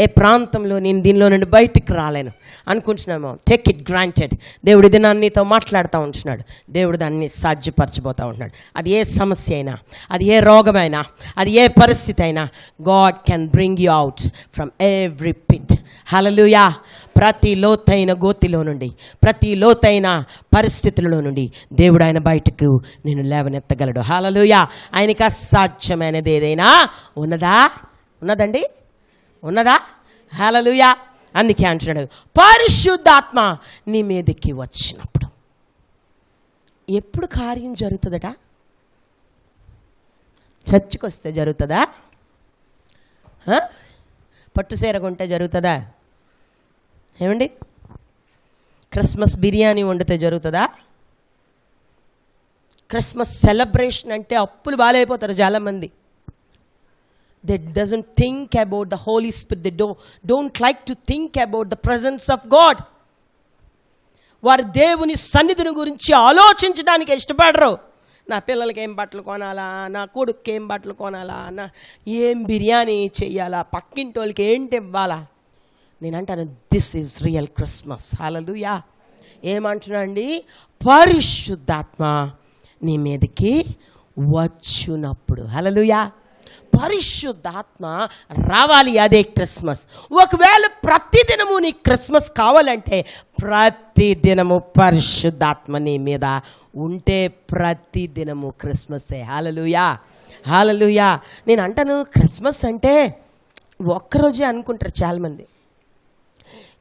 ఏ ప్రాంతంలో నేను దీనిలో నుండి బయటికి రాలేను అనుకుంటున్నామో, టేక్ ఇట్ గ్రాంటెడ్. దేవుడు ఇది నీతో మాట్లాడుతూ ఉంటున్నాడు. దేవుడు దాన్ని సాధ్యపరచబోతూ ఉంటున్నాడు. అది ఏ సమస్య అయినా, అది ఏ రోగమైనా, అది ఏ పరిస్థితి అయినా, God can bring you out from every pit. Hallelujah. ప్రతి లోతైన గోతిలో నుండి, ప్రతి లోతైన పరిస్థితులలో నుండి దేవుడు ఆయన బయటకు నేను లేవనెత్తగలడు. హల్లెలూయా. ఆయనకి అసాధ్యమైనది ఏదైనా ఉన్నదండి? ఉన్నదా? హల్లెలూయా. అందుకే అంటున్నాడు, పరిశుద్ధాత్మ నీ మీదకి వచ్చినప్పుడు. ఎప్పుడు కార్యం జరుగుతుందట? చర్చికి వస్తే జరుగుతుందా? పట్టుసీర కొంటే జరుగుతుందా? ఏమండి? క్రిస్మస్ బిర్యానీ వండితే జరుగుతుందా? క్రిస్మస్ సెలబ్రేషన్ అంటే అప్పులు బాలైపోతారు చాలామంది. They doesn't think about the Holy Spirit. They don't like to think about the presence of God. వారు దేవుని సన్నిధిని గురించి ఆలోచించడానికి ఇష్టపడరు. నా పిల్లలకి ఏం బట్టలు కొనాలా, నా కొడుక్కి ఏం బట్టలు కొనాలా, నా ఏం బిర్యానీ చెయ్యాలా, పక్కింటి వాళ్ళకి ఏంటి ఇవ్వాలా. నేను అంటాను, దిస్ ఈజ్ రియల్ క్రిస్మస్. హల్లెలూయా. ఏమంటున్నా అండి? పరిశుద్ధాత్మ నీ మీదకి వచ్చునప్పుడు. హల్లెలూయా. పరిశుద్ధాత్మ రావాలి, అదే క్రిస్మస్. ఒకవేళ ప్రతిదినము నీ క్రిస్మస్ కావాలంటే ప్రతిదినము పరిశుద్ధాత్మ నీ మీద ఉంటే ప్రతిదినము క్రిస్మస్సే. హల్లెలూయా. హల్లెలూయా. నేను అంటాను, క్రిస్మస్ అంటే ఒక్కరోజే అనుకుంటారు చాలామంది.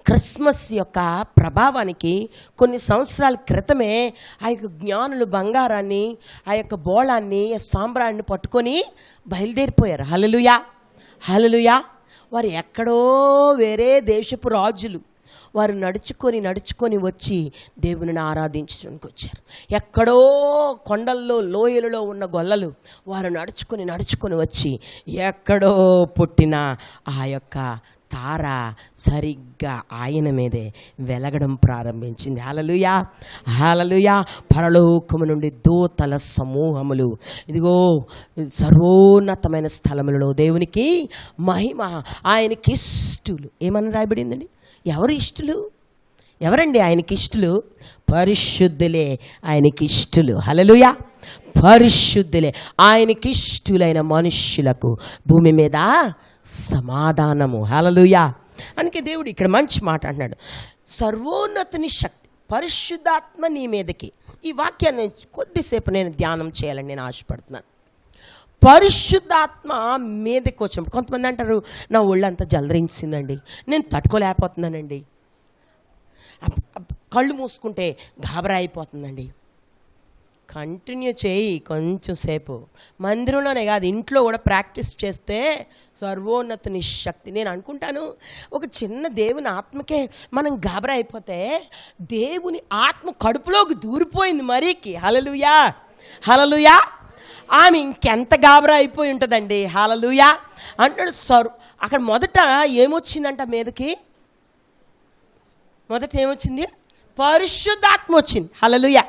క్రిస్మస్ యొక్క ప్రభావానికి కొన్ని సంవత్సరాల క్రితమే ఆ యొక్క జ్ఞానులు బంగారాన్ని, ఆ యొక్క బోళాన్ని, సాంబ్రాన్ని పట్టుకొని బయలుదేరిపోయారు. హల్లెలూయా. హల్లెలూయా. వారు ఎక్కడో వేరే దేశపు రాజులు. వారు నడుచుకొని వచ్చి దేవుని ఆరాధించడానికి వచ్చారు. ఎక్కడో కొండల్లో లోయలలో ఉన్న గొల్లలు వారు నడుచుకొని వచ్చి ఎక్కడో పుట్టిన ఆ యొక్క తార సరిగ్గా ఆయన మీదే వెలగడం ప్రారంభించింది. హల్లెలూయా. హల్లెలూయా. పరలోకము నుండి దూతల సమూహములు ఇదిగో సర్వోన్నతమైన స్థలములలో దేవునికి మహిమ, ఆయనకి ఇష్టలు. ఏమని రాయబడిందండి? ఎవరు ఇష్టలు? ఎవరండి ఆయనకి ఇష్టలు? పరిశుద్ధులే ఆయనకి ఇష్టలు. హల్లెలూయా. పరిశుద్ధులే ఆయనకి ఇష్టలైన మనుష్యులకు భూమి మీద సమాధానము. హల్లెలూయా. అందుకే దేవుడు ఇక్కడ మంచి మాట అన్నాడు, సర్వోన్నతుని శక్తి పరిశుద్ధాత్మ నీ మీదకి. ఈ వాక్యాన్ని కొద్దిసేపు నేను ధ్యానం చేయాలని నేను ఆశపడుతున్నాను. పరిశుద్ధాత్మ మీదకి వచ్చినప్పుడు కొంతమంది అంటారు, నా ఒళ్ళంతా జలదరించిందండి, నేను తట్టుకోలేకపోతున్నానండి, కళ్ళు మూసుకుంటే గాబరా అయిపోతుందండి. కంటిన్యూ చేయి కొంచెం సేపు. మందిరంలోనే కాదు, ఇంట్లో కూడా ప్రాక్టీస్ చేస్తే సర్వోన్నతుని శక్తి. నేను అనుకుంటాను, ఒక చిన్న దేవుని ఆత్మకే మనం గాబరా అయిపోతే దేవుని ఆత్మ కడుపులోకి దూరిపోయింది మరీకి. హల్లెలూయా. హల్లెలూయా. ఆమె ఇంకెంత గాబరా అయిపోయి ఉంటుందండి. హల్లెలూయా అంటాడు. అక్కడ మొదట ఏమొచ్చిందంట మీదకి? మొదట ఏమొచ్చింది? పరిశుద్ధాత్మ వచ్చింది. హల్లెలూయా.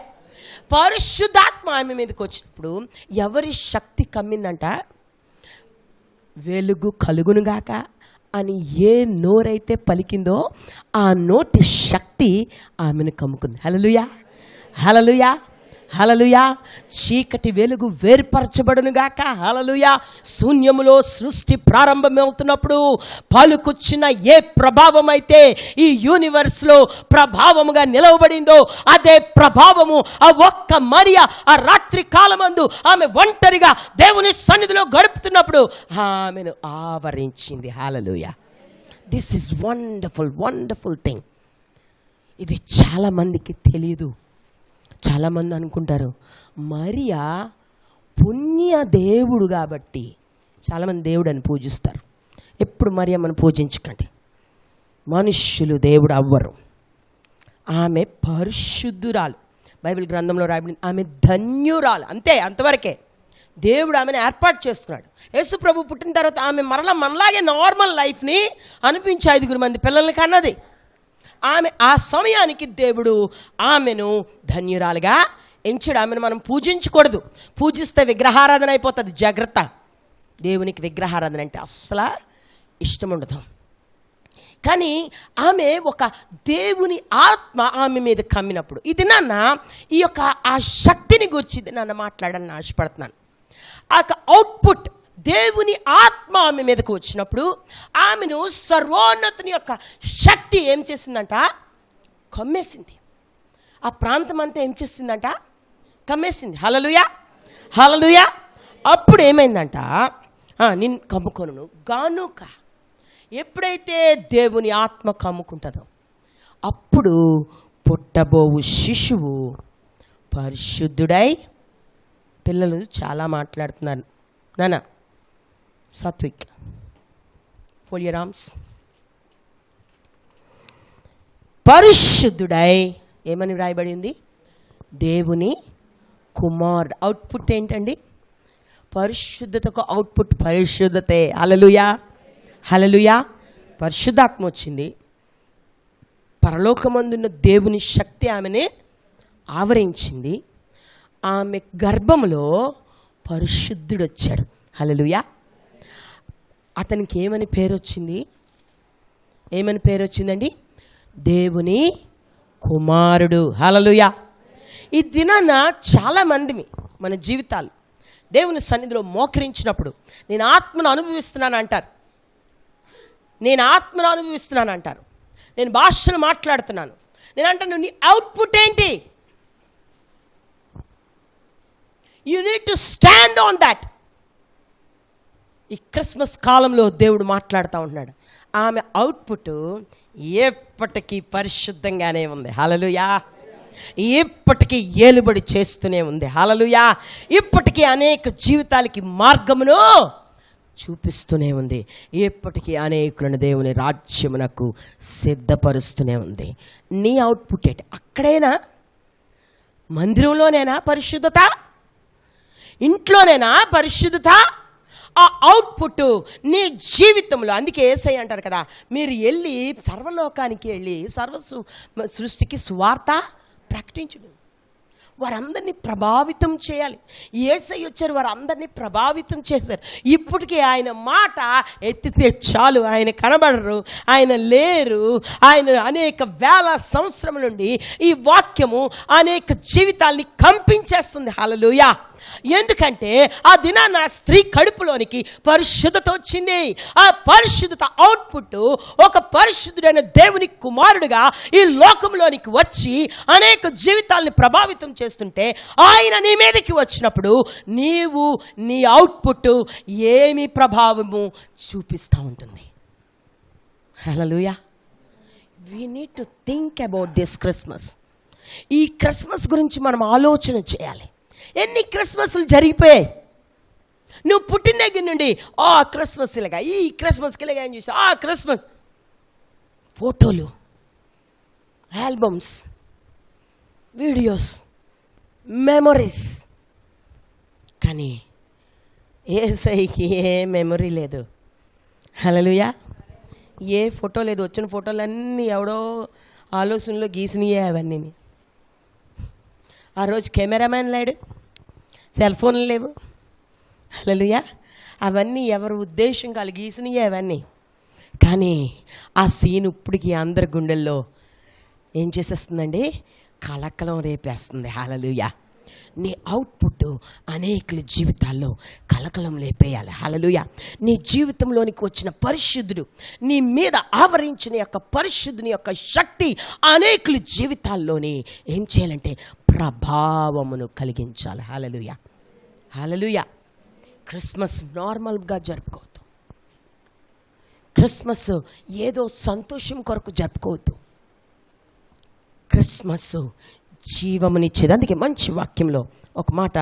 పరిశుద్ధాత్మ ఆమె మీదకి వచ్చినప్పుడు ఎవరి శక్తి కమ్మిందంట? వెలుగు కలుగునుగాక అని ఏ నోరైతే పలికిందో ఆ నోటి శక్తి ఆమెను కమ్ముకుంది. హల్లెలూయా. హల్లెలూయా. హల్లెలూయా. చీకటి వెలుగు వేర్పరచబడునుగాక. హల్లెలూయా. శూన్యములో సృష్టి ప్రారంభమవుతున్నప్పుడు పలుకుచ్చిన ఏ ప్రభావం అయితే ఈ యూనివర్స్లో ప్రభావముగా నిలవబడిందో అదే ప్రభావము ఆ ఒక్క మరియా ఆ రాత్రి కాలమందు ఆమె ఒంటరిగా దేవుని సన్నిధిలో గడుపుతున్నప్పుడు ఆమెను ఆవరించింది. Hallelujah. This is wonderful wonderful thing. ఇది చాలామందికి తెలియదు. చాలామంది అనుకుంటారు మరియా పుణ్య దేవుడు కాబట్టి చాలామంది దేవుడు అని పూజిస్తారు. ఎప్పుడు మరియమ్మను పూజించకండి. మనుష్యులు దేవుడు అవ్వరు. ఆమె పరిశుద్ధురాలు. బైబిల్ గ్రంథంలో రాయబడింది ఆమె ధన్యురాలు. అంతే, అంతవరకే. దేవుడు ఆమెను ఏర్పాటు చేస్తున్నాడు. యేసు ప్రభు పుట్టిన తర్వాత ఆమె మరలా మనలాగే నార్మల్ లైఫ్ని అనిపించి 5 మంది పిల్లల్ని కన్నది. ఆమె ఆ సమయానికి దేవుడు ఆమెను ధన్యురాలుగా ఎంచాడు. ఆమెను మనం పూజించకూడదు. పూజిస్తే విగ్రహారాధన అయిపోతుంది. జాగ్రత్త. దేవునికి విగ్రహారాధన అంటే అస్సలు ఇష్టం ఉండదు. కానీ ఆమె ఒక దేవుని ఆత్మ ఆమె మీద కమ్మినప్పుడు, ఇది నాన్న ఈ యొక్క ఆ శక్తిని గురించి నన్ను మాట్లాడాలని ఆశపడుతున్నాను. ఆ అవుట్పుట్ దేవుని ఆత్మ ఆమె మీదకు వచ్చినప్పుడు ఆమెను సర్వోన్నతుని యొక్క శక్తి ఏం చేసిందంట? కమ్మేసింది. ఆ ప్రాంతం అంతా ఏం చేసిందంట? కమ్మేసింది. హల్లెలూయా, హల్లెలూయా. అప్పుడు ఏమైందంట? నిన్ను కమ్ముకొను గానుక. ఎప్పుడైతే దేవుని ఆత్మ కమ్ముకుంటుందో అప్పుడు పుట్టబోవు శిశువు పరిశుద్ధుడై, పిల్లలు చాలా మాట్లాడుతున్నారు నాన్న, సాత్విక్ ఫోలియరామ్స్, పరిశుద్ధుడై ఏమని వ్రాయబడింది? దేవుని కుమారుడు. అవుట్పుట్ ఏంటండి? పరిశుద్ధతకు అవుట్పుట్ పరిశుద్ధతే. హల్లెలూయా, హల్లెలూయా. పరిశుద్ధాత్మ వచ్చింది. పరలోకమందున్న దేవుని శక్తి ఆమెని ఆవరించింది. ఆమె గర్భంలో పరిశుద్ధుడు వచ్చాడు. హల్లెలూయా. అతనికి ఏమని పేరు వచ్చింది? ఏమని పేరు వచ్చిందండి? దేవుని కుమారుడు. హల్లెలూయా. ఈ దినాన చాలామంది మన జీవితాలు దేవుని సన్నిధిలో మోకరించినప్పుడు నేను ఆత్మను అనుభవిస్తున్నాను అంటారు. నేను ఆత్మను అనుభవిస్తున్నాను అంటారు. నేను భాషను మాట్లాడుతున్నాను. నేను అంటాను, నీ అవుట్పుట్ ఏంటి? You need to stand on that. ఈ క్రిస్మస్ కాలంలో దేవుడు మాట్లాడుతూ ఉంటున్నాడు. ఆమె అవుట్పుట్ ఎప్పటికీ పరిశుద్ధంగానే ఉంది. హల్లెలూయా. ఇప్పటికీ ఏలుబడి చేస్తూనే ఉంది. హల్లెలూయా. ఇప్పటికీ అనేక జీవితాలకి మార్గమును చూపిస్తూనే ఉంది. ఇప్పటికీ అనేకులను దేవుని రాజ్యమునకు సిద్ధపరుస్తూనే ఉంది. నీ అవుట్పుట్ ఏంటి? అక్కడేనా? మందిరంలోనేనా పరిశుద్ధత? ఇంట్లోనేనా పరిశుద్ధత? ఆ అవుట్పుట్ నీ జీవితంలో. అందుకే యేసయ్య అంటారు కదా, మీరు వెళ్ళి సర్వలోకానికి వెళ్ళి సృష్టికి సువార్త ప్రకటించుడు. వారందరినీ ప్రభావితం చేయాలి. యేసయ్య వచ్చారు, వారందరినీ ప్రభావితం చేశారు. ఇప్పటికీ ఆయన మాట ఎత్తితే చాలు, ఆయన కనబడరు, ఆయన లేరు. ఆయన అనేక వేల సంవత్సరముల నుండి ఈ వాక్యము అనేక జీవితాల్ని కంపించేస్తుంది. హల్లెలూయా. ఎందుకంటే ఆ దినాన స్త్రీ కడుపులోనికి పరిశుద్ధత వచ్చింది. ఆ పరిశుద్ధత అవుట్పుట్ ఒక పరిశుద్ధుడైన దేవుని కుమారుడుగా ఈ లోకంలోనికి వచ్చి అనేక జీవితాలను ప్రభావితం చేస్తుంటే, ఆయన నీ మీదకి వచ్చినప్పుడు నీవు నీ అవుట్పుట్ ఏమి ప్రభావము చూపిస్తూ ఉంటుంది. Hallelujah. We need to think about this Christmas. ఈ క్రిస్మస్ గురించి మనం ఆలోచన చేయాలి. ఎన్ని క్రిస్మస్లు జరిగిపోయాయి. నువ్వు పుట్టిన దగ్గర నుండి క్రిస్మస్ ఇలాగా, ఈ క్రిస్మస్కి ఇలాగా ఏం చేసావు, క్రిస్మస్ ఫోటోలు, ఆల్బమ్స్, వీడియోస్, మెమొరీస్. కానీ యేసయ్యకి ఏ మెమొరీ లేదు. హల్లెలూయా. ఏ ఫోటో లేదు. వచ్చిన ఫోటోలన్నీ ఎవడో ఆలోచనలో గీసినయే అవన్నీ. ఆ రోజు కెమెరామ్యాన్ లేడు, సెల్ ఫోన్లు లేవు. హల్లెలూయా. అవన్నీ ఎవరు ఉద్దేశం కలిగీసినయే అవన్నీ. కానీ ఆ సీన్ ఇప్పటికి అందరి గుండెల్లో ఏం చేసేస్తుందండి? కలకలం రేపేస్తుంది. హల్లెలూయా. నీ అవుట్పుట్ అనేకుల జీవితాల్లో కలకలం లేపేయాలి. హల్లెలూయా. నీ జీవితంలోనికి వచ్చిన పరిశుద్ధుడు, నీ మీద ఆవరించిన యొక్క పరిశుద్ధుని యొక్క శక్తి అనేకుల జీవితాల్లోని ఏం చేయాలంటే ప్రభావమును కలిగించాలి. హల్లెలూయా, హల్లెలూయా. క్రిస్మస్ నార్మల్గా జరుపుకోవద్దు. క్రిస్మస్ ఏదో సంతోషం కొరకు జరుపుకోవద్దు. క్రిస్మస్ జీవమునిచ్చేది. అందుకే మంచి వాక్యంలో ఒక మాట,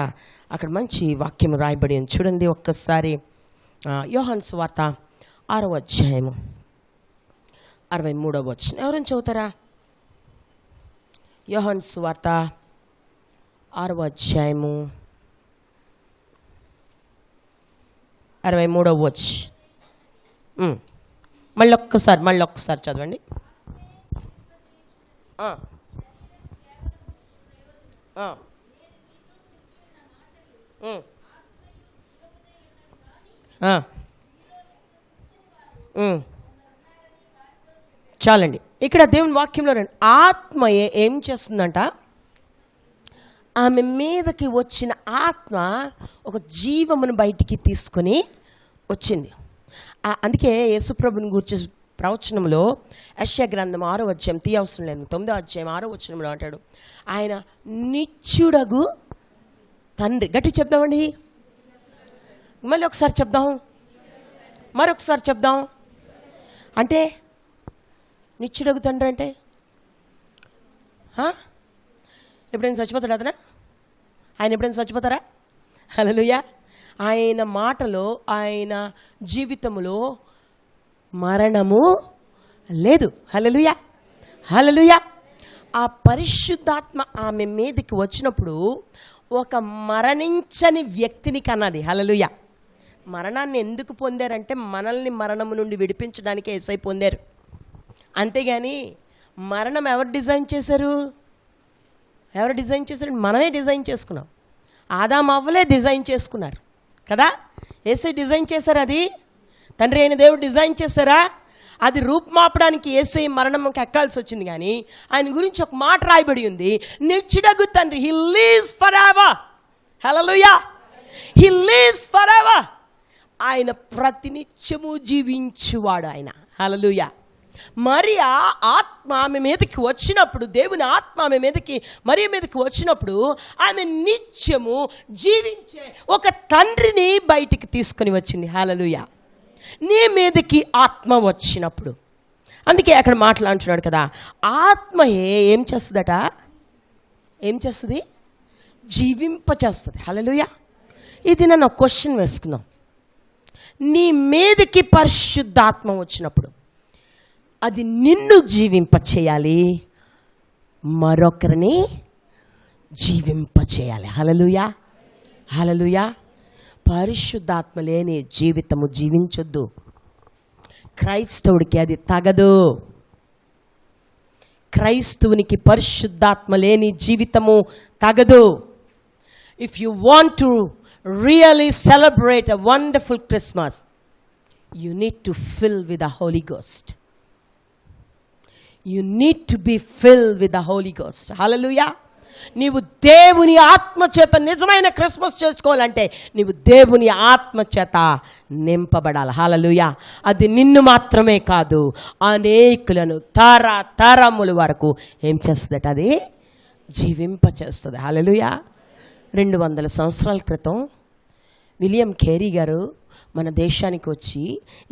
అక్కడ మంచి వాక్యం రాయబడి ఉంది చూడండి ఒక్కసారి. యోహాను సువార్త 6వ అధ్యాయము 63వ వచనం. ఎవరైనా చదువుతారా? యోహాను సువార్త 6వ అధ్యాయము 63వ వచనం. మళ్ళీ ఒక్కసారి చదవండి. చాలండి. ఇక్కడ దేవుని వాక్యంలో రండి. ఆత్మయే ఏం చేస్తుందంట, ఆమె మీదకి వచ్చిన ఆత్మ ఒక జీవమును బయటికి తీసుకొని వచ్చింది. అందుకే యేసుప్రభుని గురించి ప్రవచనంలో యెషయా గ్రంథం 6వ అధ్యాయం తీయవసరం లేదు, 9వ అధ్యాయం 6వ వచనంలో అంటాడు, ఆయన నిత్యుడగు తండ్రి. గట్టి చెప్దామండి, మళ్ళీ ఒకసారి చెప్దాం, మరొకసారి చెప్దాం. అంటే నిత్యుడగు తండ్రి అంటే ఎప్పుడైనా చచ్చిపోతాడు అతనా? ఆయన ఎప్పుడైనా చచ్చిపోతారా? హల్లెలూయా. ఆయన మాటలో, ఆయన జీవితంలో మరణము లేదు. హల్లెలూయా, హల్లెలూయా. ఆ పరిశుద్ధాత్మ ఆమె మీదకి వచ్చినప్పుడు ఒక మరణించని వ్యక్తిని కన్నది. హల్లెలూయా. మరణాన్ని ఎందుకు పొందారంటే మనల్ని మరణము నుండి విడిపించడానికి యేసయ్య పొందారు. అంతేగాని మరణం ఎవరు డిజైన్ చేశారు? ఎవరు డిజైన్ చేశారు? మనమే డిజైన్ చేసుకున్నాం. ఆదాము అవ్వలే డిజైన్ చేసుకున్నారు కదా. యేసయ్య డిజైన్ చేశారు, అది తండ్రి అయిన దేవుడు డిజైన్ చేశారా? అది రూపుమాపడానికి యేసయ్య మరణంకి ఎక్కాల్సి వచ్చింది. కానీ ఆయన గురించి ఒక మాట రాయబడి ఉంది, నిత్యుడగు తండ్రి. He lives for ever. Hallelujah. He lives for ever. ఆయన ప్రతినిత్యము జీవించువాడు ఆయన. హల్లెలూయా. మరి ఆ ఆత్మ ఆమె మీదకి వచ్చినప్పుడు, దేవుని ఆత్మ ఆమె మీదకి, మరియ మీదకి వచ్చినప్పుడు ఆమె నిత్యము జీవించే ఒక తండ్రిని బయటికి తీసుకొని వచ్చింది. హల్లెలూయా. నీ మీదకి ఆత్మ వచ్చినప్పుడు, అందుకే అక్కడ మాట్లాడుతున్నాడు కదా, ఆత్మయే ఏం చేస్తుందట? ఏం చేస్తుంది? జీవింపచేస్తుంది. హల్లెలూయా. ఇది నన్ను ఒక క్వశ్చన్ వేసుకుందాం. నీ మీదకి పరిశుద్ధాత్మ వచ్చినప్పుడు అది నిన్ను జీవింపచేయాలి, మరొకరిని జీవింపచేయాలి. హల్లెలూయా, హల్లెలూయా. పరిశుద్ధాత్మ లేని జీవితము జీవించొద్దు. క్రైస్తవుడికి అది తగదు. క్రైస్తవునికి పరిశుద్ధాత్మ లేని జీవితము తగదు. If you want to really celebrate a wonderful Christmas, you need to fill with the Holy Ghost. You need to be filled with the Holy Ghost. Hallelujah. నీవు దేవుని ఆత్మ చేత నిజమైన క్రిస్మస్ చేసుకోవాలంటే నీవు దేవుని ఆత్మ చేత నింపబడాలి. హల్లెలూయా. అది నిన్ను మాత్రమే కాదు, అనేకులను తరముల వరకు ఏం చేస్తుందట? అది జీవింపచేస్తుంది. హల్లెలూయా. 200 సంవత్సరాల క్రితం విలియం కేరీ గారు మన దేశానికి వచ్చి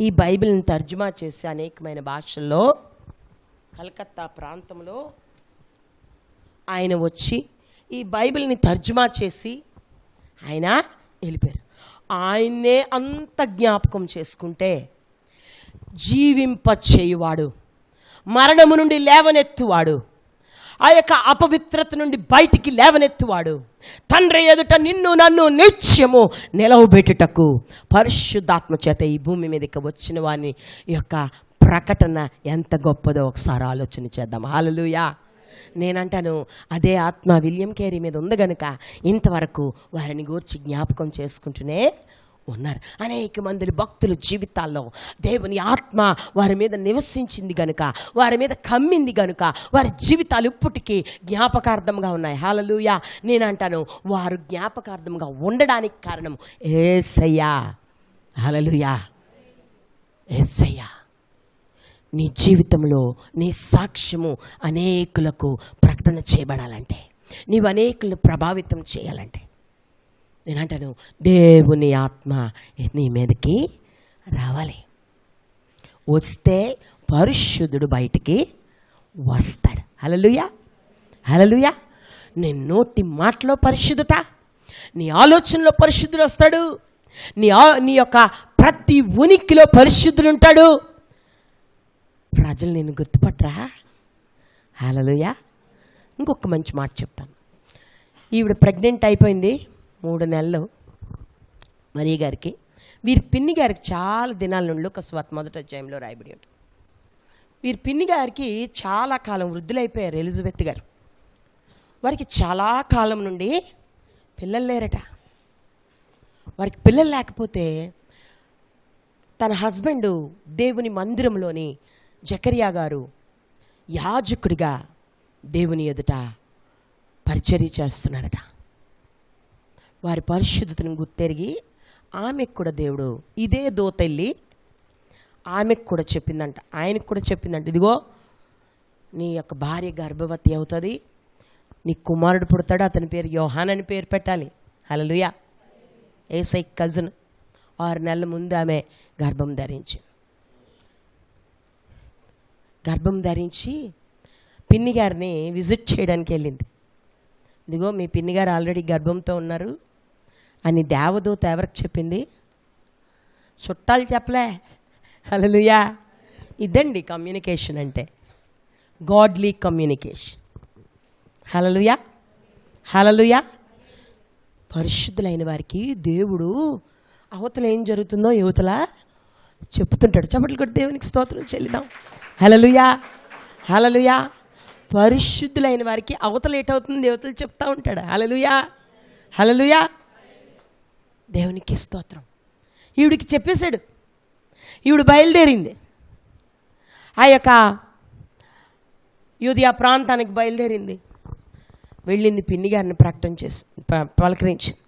ఈ బైబిల్ని తర్జుమా చేసి అనేకమైన భాషల్లో కలకత్తా ప్రాంతంలో ఆయన వచ్చి ఈ బైబిల్ని తర్జుమా చేసి ఆయన వెళ్ళిపోయారు. ఆయన్నే అంత జ్ఞాపకం చేసుకుంటే జీవింపచేయువాడు, మరణము నుండి లేవనెత్తువాడు, ఆ యొక్క అపవిత్రత నుండి బయటికి లేవనెత్తువాడు, తండ్రి ఎదుట నిన్ను నన్ను నిత్యము నిలవబెట్టుటకు పరిశుద్ధాత్మ చేత ఈ భూమి మీదకి వచ్చిన వాని యొక్క ప్రకటన ఎంత గొప్పదో ఒకసారి ఆలోచన చేద్దాం. హల్లెలూయా. నేనంటాను, అదే ఆత్మ విలియం కేరీ మీద ఉంది గనుక ఇంతవరకు వారిని గూర్చి జ్ఞాపకం చేసుకుంటూనే ఉన్నారు. అనేక మంది భక్తుల జీవితాల్లో దేవుని ఆత్మ వారి మీద నివసించింది గనుక, వారి మీద కమ్మింది గనుక వారి జీవితాలు ఇప్పటికీ జ్ఞాపకార్థంగా ఉన్నాయి. హల్లెలూయా. నేనంటాను, వారు జ్ఞాపకార్థంగా ఉండడానికి కారణం యేసయ్య. హల్లెలూయా. యేసయ్య. నీ జీవితంలో నీ సాక్ష్యము అనేకులకు ప్రకటన చేయబడాలంటే, నీవు అనేకులను ప్రభావితం చేయాలంటే, నేనంటాను దేవుని ఆత్మ నీ మీదకి రావాలి. వస్తే పరిశుద్ధుడు బయటికి వస్తాడు. హల్లెలూయా, హల్లెలూయా. నీ నోటి మాటలో పరిశుద్ధత, నీ ఆలోచనలో పరిశుద్ధుడు వస్తాడు, నీ యొక్క ప్రతి ఉనికిలో పరిశుద్ధుడు ఉంటాడు. ప్రజలు నేను గుర్తుపట్టరా? హల్లెలూయా. ఇంకొక మంచి మాట చెప్తాను. ఈవిడ ప్రెగ్నెంట్ అయిపోయింది 3 నెలలు మరియ గారికి. వీరి పిన్ని గారికి చాలా దినాల నుండి లూకాసు వార్త 1వ అధ్యాయంలో రాయబడి ఉంటుంది. వీరి పిన్ని గారికి చాలా కాలం వృద్ధులైపోయారు. ఎలిజబెత్ గారు వారికి చాలా కాలం నుండి పిల్లలు లేరట. వారికి పిల్లలు లేకపోతే తన హస్బెండు దేవుని మందిరంలోని జకరియా గారు యాజకుడిగా దేవుని ఎదుట పరిచర్య చేస్తున్నారట. వారి పరిశుద్ధతను గుర్తెరిగి ఆమెకు కూడా దేవుడు ఇదే దూతెళ్ళి ఆమెకు కూడా చెప్పిందంట, ఆయనకు కూడా చెప్పిందంట, ఇదిగో నీ యొక్క భార్య గర్భవతి అవుతుంది, నీ కుమారుడు పుడతాడు, అతని పేరు యోహాన్ అని పేరు పెట్టాలి. హల్లెలూయా. యేసయ్య కజిన్ 6 నెలల ముందు ఆమె గర్భం ధరించి పిన్ని గారిని విజిట్ చేయడానికి వెళ్ళింది. ఇదిగో మీ పిన్ని గారు ఆల్రెడీ గర్భంతో ఉన్నారు అని దేవదూత ఎవరికి చెప్పింది? చుట్టాలు చెప్పలే. హల్లెలూయా. ఇదండి కమ్యూనికేషన్ అంటే, గాడ్లీ కమ్యూనికేషన్. హల్లెలూయా, హల్లెలూయా. పరిశుద్ధులైన వారికి దేవుడు అవతల ఏం జరుగుతుందో యువతల చెప్తుంటాడు. చప్పట్లు కొట్టి దేవునికి స్తోత్రం చెల్లిద్దాం. హల్లెలూయా, హల్లెలూయా. పరిశుద్ధులైన వారికి అవతల ఏటవుతుంది దేవతలు చెప్తా ఉంటాడు. హల్లెలూయా, హల్లెలూయా. దేవునికి స్తోత్రం. ఈవిడికి చెప్పేశాడు. ఈవిడు బయలుదేరింది, ఆ యొక్క యూదియా ప్రాంతానికి బయలుదేరింది. వెళ్ళింది, పిన్ని గారిని ప్రకటన చేసి పలకరించింది.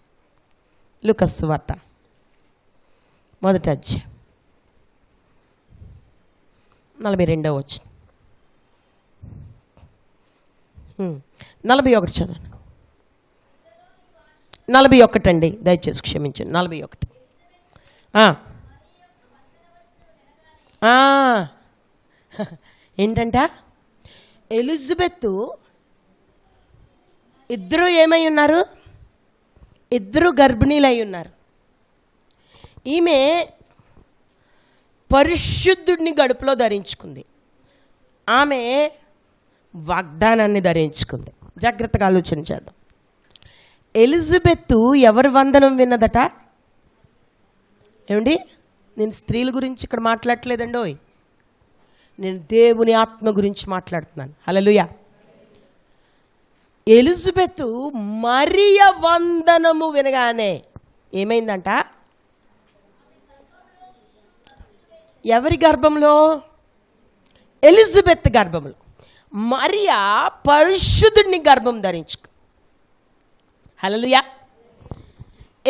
లూకాసు సువార్త 1వ అధ్యాయం 42వ వచనం. 41 చదవండి. 41 అండి, దయచేసి క్షమించండి. 41. ఏంటంట? ఎలిజబెత్ ఇద్దరు ఏమై ఉన్నారు? ఇద్దరు గర్భిణీలై ఉన్నారు. ఈమె పరిశుద్ధుడిని గడుపులో ధరించుకుంది, ఆమె వాగ్దానాన్ని ధరించుకుంది. జాగ్రత్తగా ఆలోచన చేద్దాం. ఎలిజబెత్ ఎవరి వందనం విన్నదట? ఏమండి, నేను స్త్రీల గురించి ఇక్కడ మాట్లాడట్లేదండోయ్, నేను దేవుని ఆత్మ గురించి మాట్లాడుతున్నాను. హల్లెలూయా. ఎలిజబెత్ మరియ వందనము వినగానే ఏమైందంట? ఎవరి గర్భంలో? ఎలిజబెత్ గర్భంలో. మరియా పరిశుద్ధుడిని గర్భం ధరించుకు. హల్లెలూయా.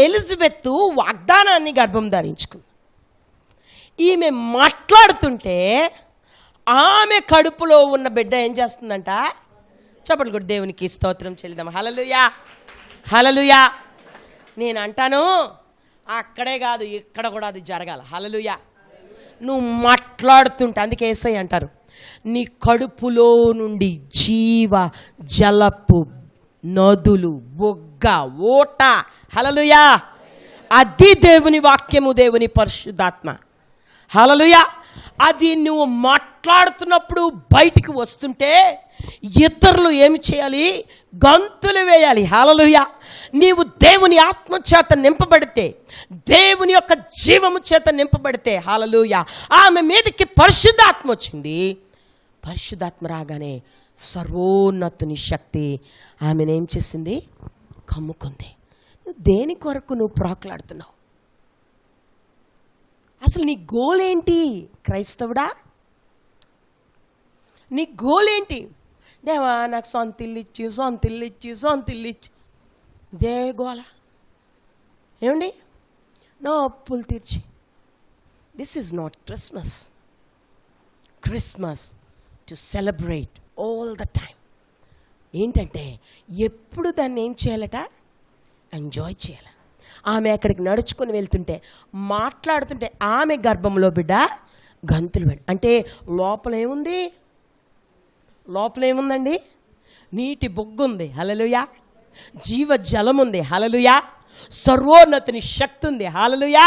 ఎలిజబెత్ వాగ్దానాన్ని గర్భం ధరించుకుంది. ఈమె మాట్లాడుతుంటే ఆమె కడుపులో ఉన్న బిడ్డ ఏం చేస్తుందంట? చప్పట్లు కొట్టి దేవునికి స్తోత్రం చెల్లిద్దాం. హల్లెలూయా, హల్లెలూయా. నేను అంటాను, అక్కడే కాదు ఇక్కడ కూడా అది జరగాలి. హల్లెలూయా. నువ్వు మాట్లాడుతుంటే, అందుకే యేసయ్య అంటారు, నీ కడుపులో నుండి జీవ జలపు నదులు, బొగ్గ, ఓట. హల్లెలూయా. అది దేవుని వాక్యము, దేవుని పరిశుద్ధాత్మ. హల్లెలూయా. అది నువ్వు మాట్లాడుతున్నప్పుడు బయటికి వస్తుంటే ఇతరులు ఏమి చేయాలి? గంతులు వేయాలి. హల్లెలూయా. నీవు దేవుని ఆత్మ చేత నింపబడితే, దేవుని యొక్క జీవము చేత నింపబడితే, హల్లెలూయా, ఆమె మీదకి పరిశుద్ధాత్మ వచ్చింది. పరిశుద్ధాత్మ రాగానే సర్వోన్నతుని శక్తి ఆమెను ఏం చేసింది? కమ్ముకుంది. నువ్వు దేని కొరకు నువ్వు ప్రాకులాడుతున్నావు? అసలు నీ గోల్ ఏంటి క్రైస్తవుడా? నీ గోల్ ఏంటి? దేవా నాకు సొంత ఇల్లు ఇచ్చి, సొంత ఇల్లు ఇచ్చి, సొంత ఇల్లు ఇచ్చి, దే గోల. ఏమండి, నా అప్పులు తీర్చి. This is not Christmas. Christmas to celebrate all the time. ఏంటంటే ఎప్పుడు దాన్ని ఏం చేయాలట? ఎంజాయ్ చేయాలి. ఆమె అక్కడికి నడుచుకొని వెళ్తుంటే, మాట్లాడుతుంటే ఆమె గర్భంలో బిడ్డ గంతులు పడి. అంటే లోపల ఏముంది? లోపల ఏముందండి? నీటి బొగ్గు ఉంది. హల్లెలూయా. జీవ జలం ఉంది. హల్లెలూయా. సర్వోన్నతిని శక్తి ఉంది. హల్లెలూయా.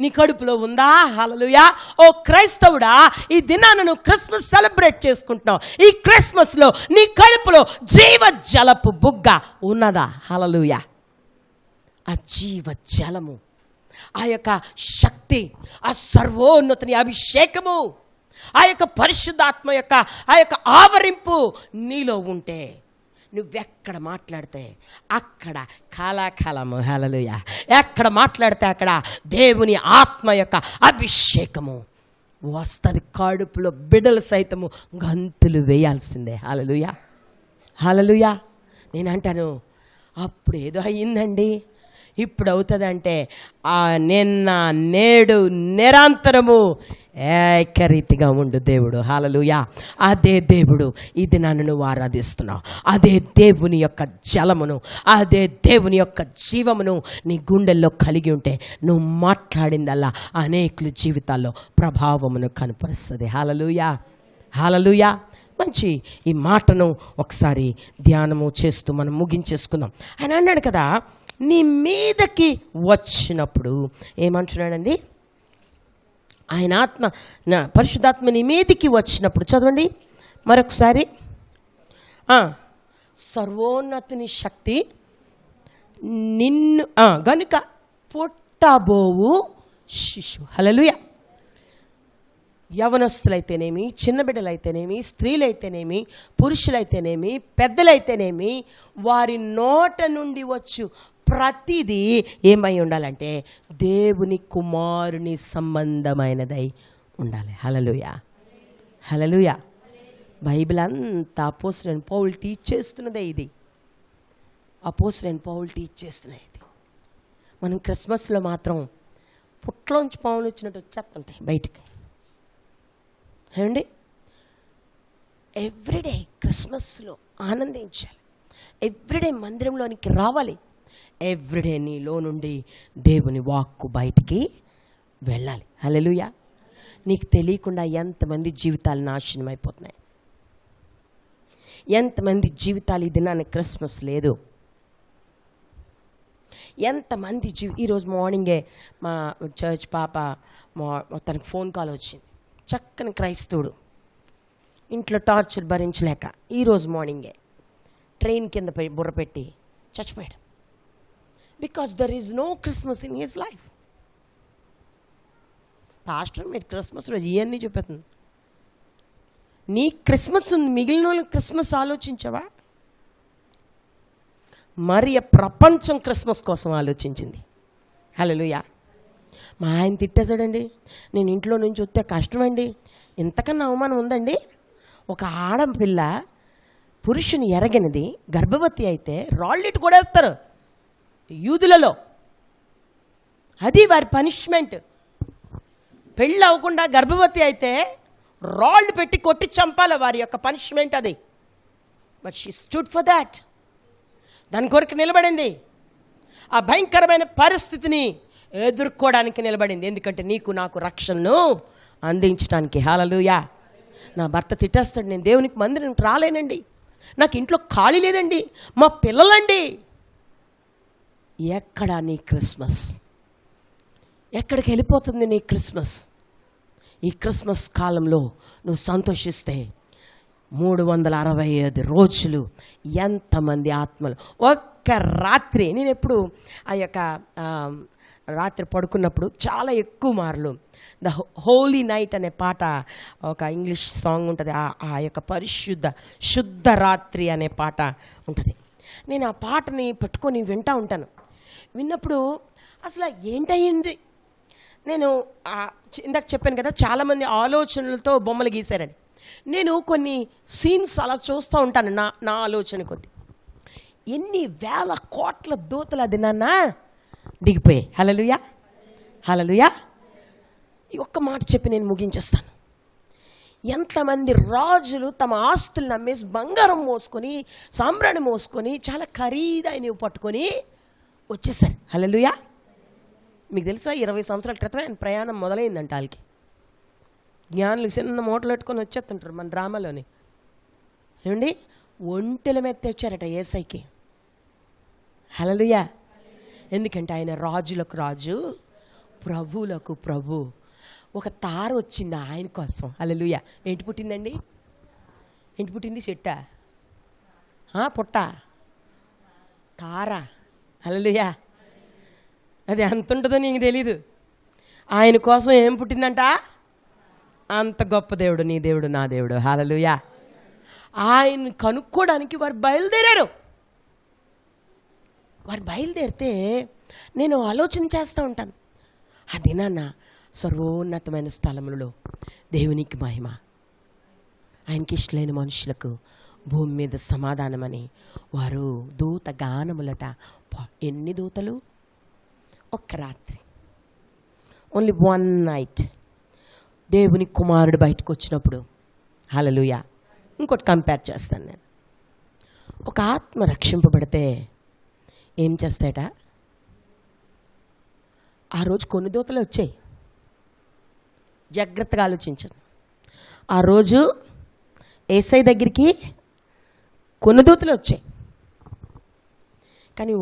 నీ కడుపులో ఉందా? హల్లెలూయా. ఓ క్రైస్తవుడా, ఈ దినాన్ని నువ్వు క్రిస్మస్ సెలబ్రేట్ చేసుకుంటున్నావు. ఈ క్రిస్మస్లో నీ కడుపులో జీవ జలపు బుగ్గ ఉన్నదా? హల్లెలూయా. ఆ జీవ జలము, ఆ యొక్క శక్తి, ఆ సర్వోన్నతిని అభిషేకము, ఆ యొక్క పరిశుద్ధాత్మ యొక్క ఆ యొక్క ఆవరింపు నీలో ఉంటే నువ్వెక్కడ మాట్లాడితే అక్కడ కాలాకాలము, హల్లెలూయా, ఎక్కడ మాట్లాడితే అక్కడ దేవుని ఆత్మ యొక్క అభిషేకము వస్తుంది. కడుపులో బిడ్డలు సైతము గంతులు వేయాల్సిందే. హల్లెలూయా, హల్లెలూయా. నేను అంటాను, అప్పుడు ఏదో అయ్యిందండి, ఇప్పుడు అవుతుందంటే నిన్న నేడు నిరంతరము ఏకరీతిగా ఉండు దేవుడు. హల్లెలూయా. అదే దేవుడు ఇది నన్ను నువ్వు ఆరాధిస్తున్నావు. అదే దేవుని యొక్క జలమును, అదే దేవుని యొక్క జీవమును నీ గుండెల్లో కలిగి ఉంటే నువ్వు మాట్లాడిందల్లా అనేకుల జీవితాల్లో ప్రభావమును కనపరుస్తుంది. హల్లెలూయా, హల్లెలూయా. మంచి ఈ మాటను ఒకసారి ధ్యానము చేస్తూ మనం ముగించేసుకుందాం. ఆయన అన్నాడు కదా, నీ మీదకి వచ్చినప్పుడు ఏమంటున్నాడండి, ఆయన ఆత్మ, నా పరిశుద్ధాత్మ నీ మీదకి వచ్చినప్పుడు, చదవండి మరొకసారి, సర్వోన్నతుని శక్తి నిన్ను గనుక పుట్టబోవు శిశువు. హల్లెలూయా. యవనస్తులైతేనేమి, చిన్న బిడ్డలైతేనేమి, స్త్రీలైతేనేమి, పురుషులైతేనేమి, పెద్దలైతేనేమి, వారి నోట నుండి వచ్చు ప్రతిదీ ఏమై ఉండాలంటే దేవుని కుమారుని సంబంధమైనదై ఉండాలి. హల్లెలూయా, హల్లెలూయా. బైబిల్ అంతా అపోస్తలుడైన పౌలు టీచ్ చేస్తున్నదే ఇది. అపోస్తలుడైన పౌలు టీచ్ చేస్తున్నది ఇది. మనం క్రిస్మస్లో మాత్రం పుట్లోంచి పావులు వచ్చినట్టు వచ్చేస్తుంటాయి బయటికి. ఏమండి, ఎవ్రీడే క్రిస్మస్లో ఆనందించాలి. ఎవ్రీడే మందిరంలోనికి రావాలి. ఎవ్రీడే నీలో నుండి దేవుని వాక్కు బయటికి వెళ్ళాలి. హల్లెలూయా. నీకు తెలియకుండా ఎంతమంది జీవితాలు నాశనం అయిపోతున్నాయి, ఎంతమంది జీవితాలు ఈ దినాన్ని క్రిస్మస్ లేదు, ఎంతమంది ఈరోజు మార్నింగే మా చర్చ్ పాప తనకు ఫోన్ కాల్ వచ్చింది. చక్కని క్రైస్తవుడు, ఇంట్లో టార్చర్ భరించలేక ఈరోజు మార్నింగే ట్రైన్ కింద బుర్ర పెట్టి చచ్చిపోయాడు. Because there is no Christmas in his life. Pastor మీరు క్రిస్మస్ రోజు ఇవన్నీ చూపెడుతుంది. నీ క్రిస్మస్ ఉంది, మిగిలిన వాళ్ళు క్రిస్మస్ ఆలోచించవా? మరి ప్రపంచం క్రిస్మస్ కోసం ఆలోచించింది. హల్లెలూయా. మా ఆయన తిట్టేశాడండి, నేను ఇంట్లో నుంచి వస్తే కష్టమండి. ఇంతకన్నా అవమానం ఉందండి? ఒక ఆడపిల్ల పురుషుని ఎరగనిది గర్భవతి అయితే రాళ్ళిట్టు కూడా వేస్తారు యూదులలో. అది వారి పనిష్మెంట్. పెళ్ళి అవ్వకుండా గర్భవతి అయితే రాళ్ళు పెట్టి కొట్టి చంపాలి, వారి యొక్క పనిష్మెంట్ అది. But she stood for that. దాని కొరకు నిలబడింది. ఆ భయంకరమైన పరిస్థితిని ఎదుర్కోవడానికి నిలబడింది. ఎందుకంటే నీకు నాకు రక్షణను అందించడానికి. హల్లెలూయా. నా భర్త తిట్టేస్తాడు, నేను దేవునికి మందిరానికి రాలేనండి, నాకు ఇంట్లో ఖాళీ లేదండి, మా పిల్లలండి. ఎక్కడ నీ క్రిస్మస్? ఎక్కడికి వెళ్ళిపోతుంది నీ క్రిస్మస్? ఈ క్రిస్మస్ కాలంలో నువ్వు సంతోషిస్తే 365 రోజులు ఎంతమంది ఆత్మలు ఒక్క రాత్రి. నేను ఎప్పుడు ఆ యొక్క రాత్రి పడుకున్నప్పుడు చాలా ఎక్కువ మార్లు ద హోలీ నైట్ అనే పాట, ఒక ఇంగ్లీష్ సాంగ్ ఉంటుంది, ఆ యొక్క శుద్ధ రాత్రి అనే పాట ఉంటుంది. నేను ఆ పాటని పెట్టుకొని వింటూ ఉంటాను. విన్నప్పుడు అసలు ఏంటయ్యింది, నేను ఇందాక చెప్పాను కదా చాలామంది ఆలోచనలతో బొమ్మలు గీశారని. నేను కొన్ని సీన్స్ అలా చూస్తూ ఉంటాను నా ఆలోచన కొద్ది. ఎన్ని వేల కోట్ల దూతలు అది నాన్న దిగిపోయాయి. హల్లెలూయా, హల్లెలూయా. ఈ ఒక్క మాట చెప్పి నేను ముగించేస్తాను. ఎంతమంది రాజులు తమ ఆస్తులను అమ్మేసి బంగారం మోసుకొని, సాంబ్రాణి మోసుకొని, చాలా ఖరీదైనవి పట్టుకొని వచ్చేసారు. హల్లెలూయా. మీకు తెలుసా 20 సంవత్సరాల క్రితమే ఆయన ప్రయాణం మొదలైందంట. వాళ్ళకి జ్ఞానులు చిన్న మూటలు పెట్టుకొని వచ్చేస్తుంటారు మన డ్రామాలోని. ఏమండి, ఒంటెల మీద తెచ్చారట యేసయ్యకి. హల్లెలూయా. ఎందుకంటే ఆయన రాజులకు రాజు, ప్రభువులకు ప్రభు. ఒక తార వచ్చింది ఆయన కోసం. హల్లెలూయా. ఏంటి పుట్టిందండి? ఏంటి పుట్టింది? చెట్ట, పుట్ట, తార. హల్లెలూయా. అది ఎంత ఉంటుందో నీకు తెలీదు. ఆయన కోసం ఏం పుట్టిందంట? అంత గొప్ప దేవుడు నీ దేవుడు, నా దేవుడు. హల్లెలూయా. ఆయన కనుక్కోవడానికి వారు బయలుదేరారు. వారు బయలుదేరితే నేను ఆలోచన చేస్తూ ఉంటాను, ఆ దినాన్న సర్వోన్నతమైన స్థలములలో దేవునికి మహిమ, ఆయనకి ఇష్టమైన మనుషులకు భూమి మీద సమాధానమని వారు దూత గానములట. ఎన్ని దూతలు? ఒక్క రాత్రి, ఓన్లీ వన్ నైట్. దేవుని కుమారుడు బయటకు వచ్చినప్పుడు, హల్లెలూయా. ఇంకోటి కంపేర్ చేస్తాను నేను. ఒక ఆత్మ రక్షింపబడితే ఏం చేస్తాయట? ఆ రోజు కొన్ని దూతలు వచ్చాయి. జాగ్రత్తగా ఆలోచించండి. ఆ రోజు యేసయ్య దగ్గరికి కొన్ని దూతలు వచ్చాయి. కానీ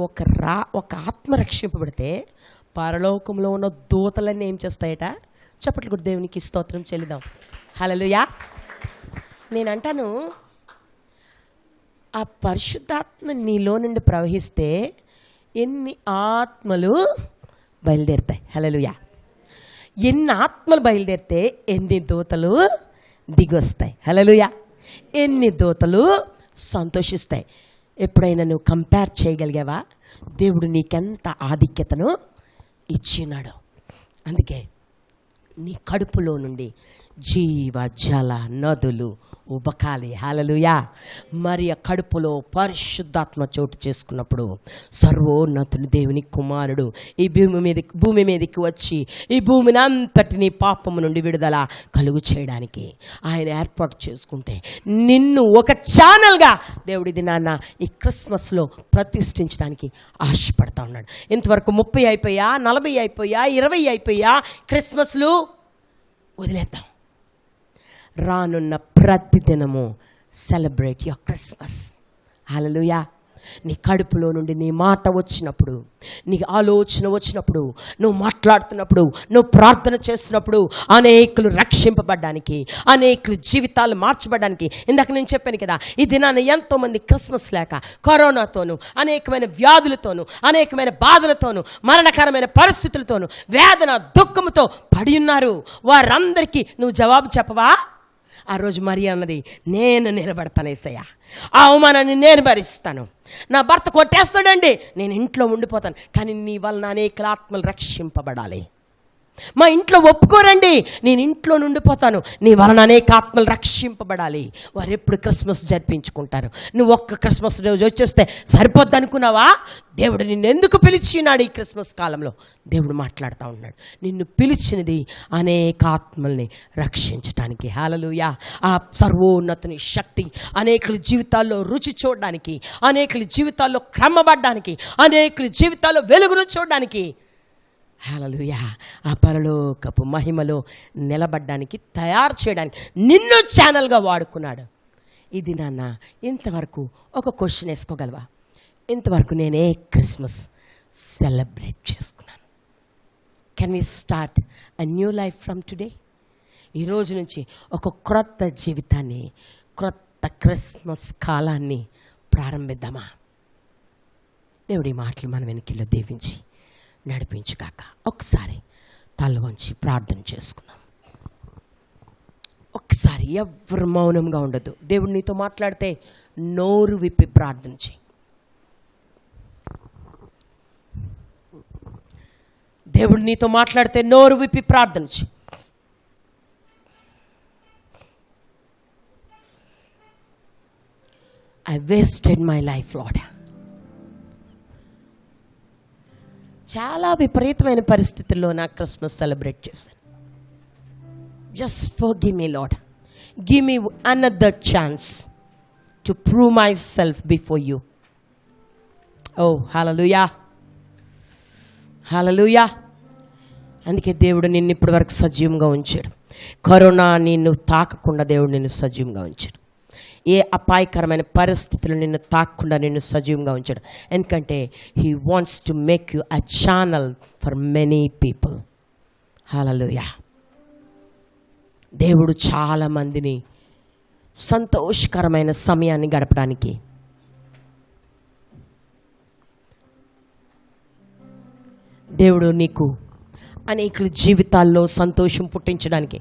ఒక ఆత్మ రక్షింపబడితే పరలోకంలో ఉన్న దూతలన్నీ ఏం చేస్తాయట? చప్పట్లు కూడా దేవునికి స్తోత్రం చెల్లిద్దాం. హల్లెలూయా. నేను అంటాను, ఆ పరిశుద్ధాత్మ నీలో నుండి ప్రవహిస్తే ఎన్ని ఆత్మలు బయలుదేరుతాయి. హల్లెలూయా. ఎన్ని ఆత్మలు బయలుదేరితే ఎన్ని దూతలు దిగొస్తాయి. హల్లెలూయా. ఎన్ని దూతలు సంతోషిస్తాయి. ఎప్పుడైనా నువ్వు కంపేర్ చేయగలిగావా? దేవుడు నీకెంత ఆధిక్యతను ఇచ్చినాడు. అందుకే నీ కడుపులో నుండి జీవ జల నదులు ఉబకాలి. హల్లెలూయా. మరి ఆ కడుపులో పరిశుద్ధాత్మ చోటు చేసుకున్నప్పుడు సర్వోన్నతుని దేవుని కుమారుడు ఈ భూమి మీదకి వచ్చి ఈ భూమిని అంతటిని పాపము నుండి విడుదల కలుగు చేయడానికి ఆయన ఏర్పాటు చేసుకుంటే నిన్ను ఒక ఛానల్గా దేవుడి దినాన్న ఈ క్రిస్మస్లో ప్రతిష్ఠించడానికి ఆశపడతా ఉన్నాడు. ఇంతవరకు 30 అయిపోయా, 40 అయిపోయా, 20 అయిపోయా క్రిస్మస్లు వదిలేద్దాం. రానున్న ప్రతి దినము సెలబ్రేట్ యువర్ క్రిస్మస్. హల్లెలూయా. నీ కడుపులో నుండి నీ మాట వచ్చినప్పుడు, నీ ఆలోచన వచ్చినప్పుడు, నువ్వు మాట్లాడుతున్నప్పుడు, నువ్వు ప్రార్థన చేస్తున్నప్పుడు అనేకులు రక్షింపబడ్డానికి, అనేకులు జీవితాలు మార్చబడ్డానికి. ఇందాక నేను చెప్పాను కదా, ఈ దినాన్ని ఎంతోమంది క్రిస్మస్ లేక కరోనాతోనూ, అనేకమైన వ్యాధులతోనూ, అనేకమైన బాధలతోనూ, మరణకరమైన పరిస్థితులతోనూ, వేదన దుఃఖంతో పడి ఉన్నారు. వారందరికీ నువ్వు జవాబు చెప్పవా? ఆ రోజు మరి అన్నది, నేను నిలబడతాను యేసయ్యా, ఆ అవమానాన్ని నేను భరిస్తాను. నా భర్త కొట్టేస్తాడండి, నేను ఇంట్లో ఉండిపోతాను, కానీ నీ వలన అనేక ఆత్మలు రక్షింపబడాలి. మా ఇంట్లో ఒప్పుకోరండి, నేను ఇంట్లో నుండిపోతాను, నీ వలన అనేక ఆత్మలు రక్షింపబడాలి. వారు ఎప్పుడు క్రిస్మస్ జరిపించుకుంటారు. నువ్వు ఒక్క క్రిస్మస్ రోజు వచ్చేస్తే సరిపోద్ది అనుకున్నావా? దేవుడు నిన్ను ఎందుకు పిలిచినాడు? ఈ క్రిస్మస్ కాలంలో దేవుడు మాట్లాడుతూ ఉన్నాడు, నిన్ను పిలిచినది అనేక ఆత్మల్ని రక్షించడానికి. హల్లెలూయా. ఆ సర్వోన్నతుని శక్తి అనేకుల జీవితాల్లో రుచి చూడడానికి, అనేకుల జీవితాల్లో క్రమబడ్డానికి, అనేకుల జీవితాల్లో వెలుగును చూడడానికి, హల్లెలూయా, ఆ పరలోకపు మహిమలో నిలబడ్డానికి, తయారు చేయడానికి నిన్ను ఛానల్గా వాడుకున్నాడు. ఇది నాన్న ఇంతవరకు ఒక క్వశ్చన్ వేసుకోగలవా? ఇంతవరకు నేనే క్రిస్మస్ సెలబ్రేట్ చేసుకున్నాను. Can we start a new life from today? ఈరోజు నుంచి ఒక క్రొత్త జీవితాన్ని, క్రొత్త క్రిస్మస్ కాలాన్ని ప్రారంభిద్దామా? దేవుడి మాటలు మన వెనుకల్లో దీవించి నడిపించుగాక. ఒకసారి తల వంచి ప్రార్థన చేసుకుందాం. ఒకసారి ఎవరు మౌనంగా ఉండదు. దేవుడు నీతో మాట్లాడితే నోరు విప్పి ప్రార్థన చేయి. దేవుడు నీతో మాట్లాడితే నోరు విప్పి ప్రార్థన చేయి. I wasted my life, Lord. చాలా విపరీతమైన పరిస్థితుల్లో నా క్రిస్మస్ సెలబ్రేట్ చేశాను. Just forgive me Lord. Give me another chance to prove myself before you. Oh hallelujah, hallelujah. అందుకే దేవుడు నిన్ను ఇప్పటి వరకు సజీవంగా ఉంచాడు. కరోనా నిన్ను తాకకుండా దేవుడు నిన్ను సజీవంగా ఉంచాడు. ఏ అపాయకరమైన పరిస్థితులు నిన్ను తాకకుండా నిన్ను సజీవంగా ఉంచాడు. ఎందుకంటే he wants to make you a channel for many people. Hallelujah. దేవుడు చాలామందిని సంతోషకరమైన సమయాన్ని గడపడానికి, దేవుడు నీకు అనేకుల జీవితాల్లో సంతోషం పుట్టించడానికి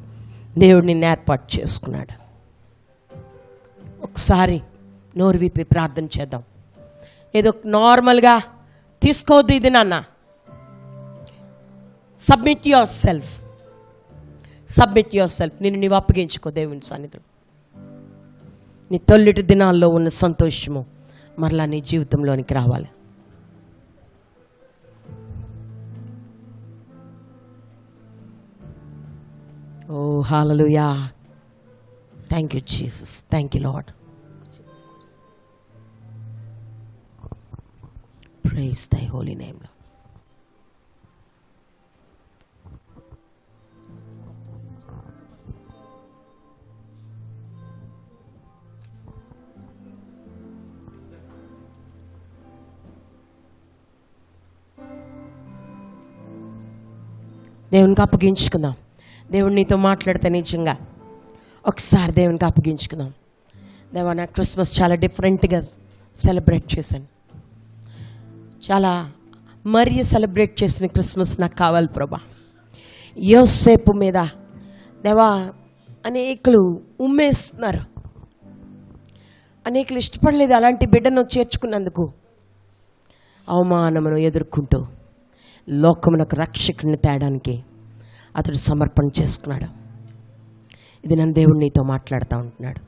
దేవుడు నిన్ను ఏర్పాటు చేసుకున్నాడు. ఒకసారి నోరు విప్పి ప్రార్థన చేద్దాం. ఏదో నార్మల్గా తీసుకోవద్దు ఇది నాన్న. Submit your self. నిన్ను నీవు అప్పగించుకో దేవుని సన్నిధిలో. నీ తొలిటి దినాల్లో ఉన్న సంతోషము మరలా నీ జీవితంలోనికి రావాలి. Oh hallelujah. Thank you Jesus. Thank you Lord. Praise thy holy name. దేవునికి అప్పగించుకుందాం. దేవుడు నీతో మాట్లాడితే నిజంగా ఒకసారి దేవునికి అప్పగించుకుందాం. దేవా, నా క్రిస్మస్ చాలా డిఫరెంట్గా సెలబ్రేట్ చేశాను. చాలా మరీ సెలబ్రేట్ చేసిన క్రిస్మస్ నాకు కావాలి ప్రభా. యోసేపు మీద దేవా అనేకులు ఉమ్మేస్తున్నారు. అనేకులు ఇష్టపడలేదు అలాంటి బిడ్డను చేర్చుకున్నందుకు. అవమానమును ఎదుర్కొంటూ లోకమునకు రక్షకుడిని తేడానికి అతడు సమర్పణ చేసుకున్నాడు. ఇది నన్ను దేవుడు నీతో మాట్లాడుతూ ఉంటున్నాడు.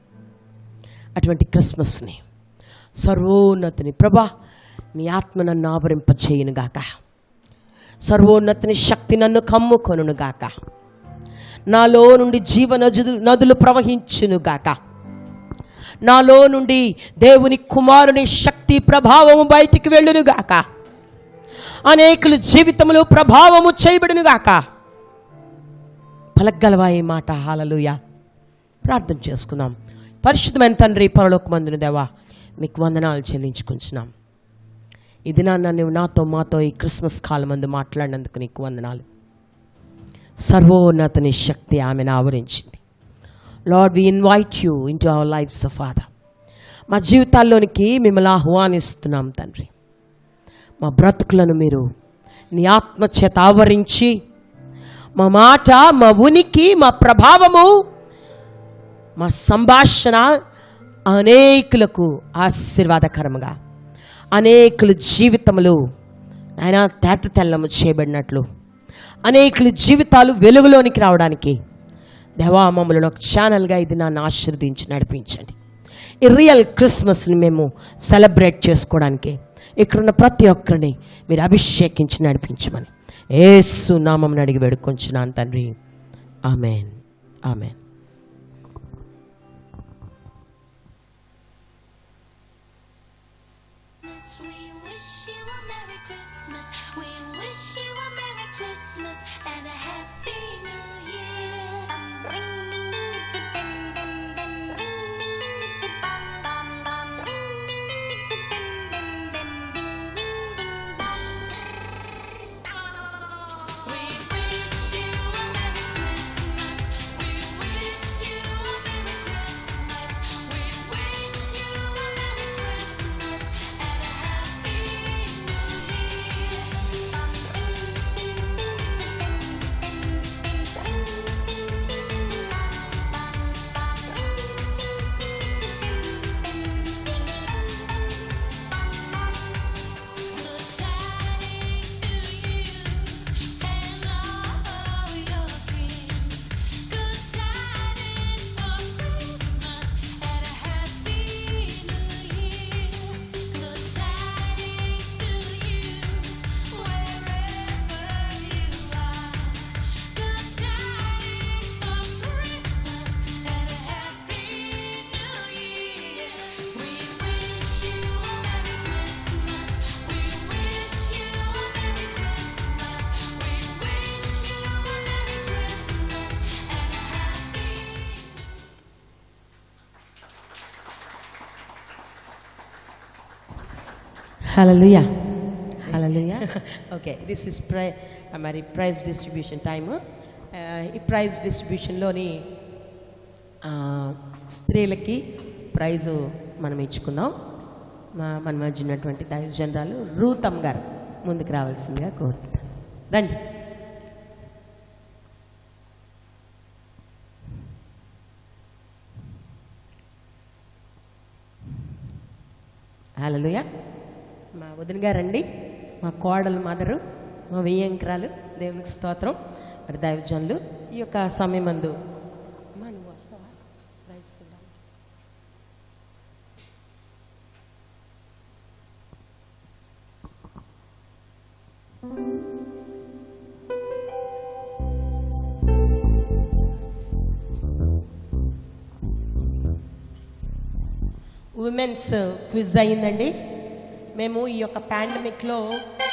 అటువంటి క్రిస్మస్ని సర్వోన్నతిని ప్రభా నీ ఆత్మ నన్ను ఆవరింపచేయునుగాక. సర్వోన్నతిని శక్తి నన్ను కమ్ముకొనుగాక. నాలో నుండి నదులు ప్రవహించునుగాక. నాలో నుండి దేవుని కుమారుని శక్తి ప్రభావము బయటికి వెళ్ళునుగాక. అనేకులు జీవితములు ప్రభావము చేయబడునుగాక. పలకగలవా ఈ మాట? హల్లెలూయా. ప్రార్థన చేసుకుందాం. పరిశుద్ధమైన తండ్రి, పరలోకమందున దేవా, మీకు వందనాలు చెల్లించుకుంటున్నాం. ఇది నువ్వు నాతో మాతో ఈ క్రిస్మస్ కాలమందు మాట్లాడినందుకు నీకు వందనాలు. సర్వోన్నతని శక్తి ఆమెను ఆవరించింది. Lord, we invite you into our lives Father. మా జీవితాల్లోనికి మిమ్మల్ని ఆహ్వానిస్తున్నాం తండ్రి. మా బ్రతుకులను మీరు నీ ఆత్మ చేత ఆవరించి మా మాట, మా ఉనికి, మా ప్రభావము, మా సంభాషణ అనేకులకు ఆశీర్వాదకరముగా, అనేకుల జీవితములు ఆయన తేట తెల్లము చేయబడినట్లు, అనేకుల జీవితాలు వెలుగులోనికి రావడానికి దేవా మమ్మల్ని ఒక ఛానల్గా ఇది నన్ను ఆశీర్వదించి నడిపించండి. ఈ రియల్ క్రిస్మస్ని మేము సెలబ్రేట్ చేసుకోవడానికి ఇక్కడున్న ప్రతి ఒక్కరిని మీరు అభిషేకించి నడిపించమని యేసు నామమున అడిగి వేడుకొంచున్నాను తండ్రి. Amen, amen. Hallelujah, hallelujah. Okay, this is మరి ప్రైజ్ డిస్ట్రిబ్యూషన్ టైము. ఈ ప్రైజ్ డిస్ట్రిబ్యూషన్లోని స్త్రీలకి ప్రైజు మనం ఇచ్చుకుందాం. మన మధ్య ఉన్నటువంటి దైవజనరాలు రూతమ్ గారు ముందుకు రావాల్సిందిగా కోరుతున్నాను. రండి. హల్లెలూయా. మా వదిన గారండి, మా కోడలు మదరు, మా వెయ్యంకరాలు, దేవునికి స్తోత్రం. మరి దైవజనులు ఈ యొక్క సమయమందు నువ్వు వస్తావా ప్రైజ్ ఇవ్వడానికి? ఉమెన్స్ క్విజ్ అయ్యిందండి. మేము ఈ యొక్క పాండమిక్లో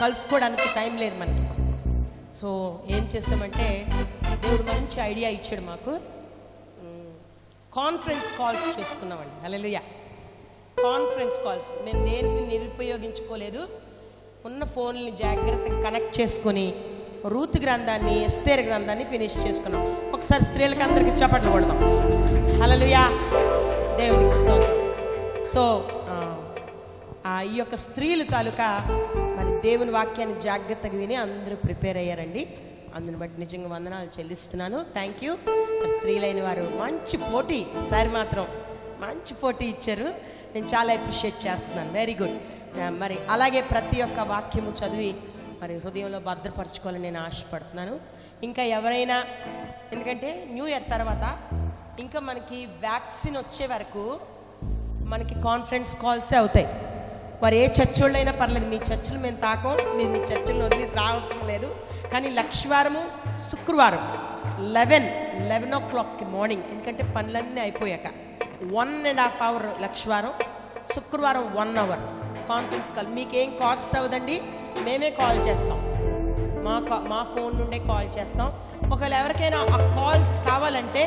కలుసుకోవడానికి టైం లేదు మనకి. సో ఏం చేసామంటే దేవుడు మంచి ఐడియా ఇచ్చాడు మాకు. కాన్ఫరెన్స్ కాల్స్ చేసుకున్నామండి. హల్లెలూయా. కాన్ఫరెన్స్ కాల్స్ మేము దేన్ని నిరుపయోగించుకోలేదు. ఉన్న ఫోన్ని జాగ్రత్తగా కనెక్ట్ చేసుకొని రూతు గ్రంథాన్ని, ఎస్తేరు గ్రంథాన్ని ఫినిష్ చేసుకున్నాం. ఒకసారి స్త్రీలకు అందరికీ చప్పట్లు కొడదాం. హల్లెలూయా, దేవునికి స్తోత్రం. సో ఈ యొక్క స్త్రీలు తాలూకా మరి దేవుని వాక్యాన్ని జాగ్రత్తగా విని అందరూ ప్రిపేర్ అయ్యారండి. అందుని బట్టి నిజంగా వందనాలు చెల్లిస్తున్నాను. Thank you. స్త్రీలైన వారు మంచి పోటీ, ఈసారి మాత్రం మంచి పోటీ ఇచ్చారు. నేను చాలా అప్రిషియేట్ చేస్తున్నాను. Very good. మరి అలాగే ప్రతి ఒక్క వాక్యము చదివి మరి హృదయంలో భద్రపరచుకోవాలని నేను ఆశపడుతున్నాను. ఇంకా ఎవరైనా, ఎందుకంటే న్యూ ఇయర్ తర్వాత ఇంకా మనకి వ్యాక్సిన్ వచ్చే వరకు మనకి కాన్ఫరెన్స్ కాల్సే అవుతాయి. మరి ఏ చర్చోళ్ళైనా పర్లేదు, మీ చర్చలు మేము తాకం, మీరు మీ చర్చలను వదిలేసి రావాల్సిన లేదు. కానీ లక్షవారము శుక్రవారం 11 o'clock మార్నింగ్, ఎందుకంటే పనులన్నీ అయిపోయాక 1.5 hour లక్షవారం, శుక్రవారం 1 hour కాన్ఫరెన్స్ కాల్. మీకేం కాస్ట్ అవ్వదండి, మేమే కాల్ చేస్తాం. మా ఫోన్ నుండే కాల్ చేస్తాం. ఒకవేళ ఎవరికైనా ఆ కాల్స్ కావాలంటే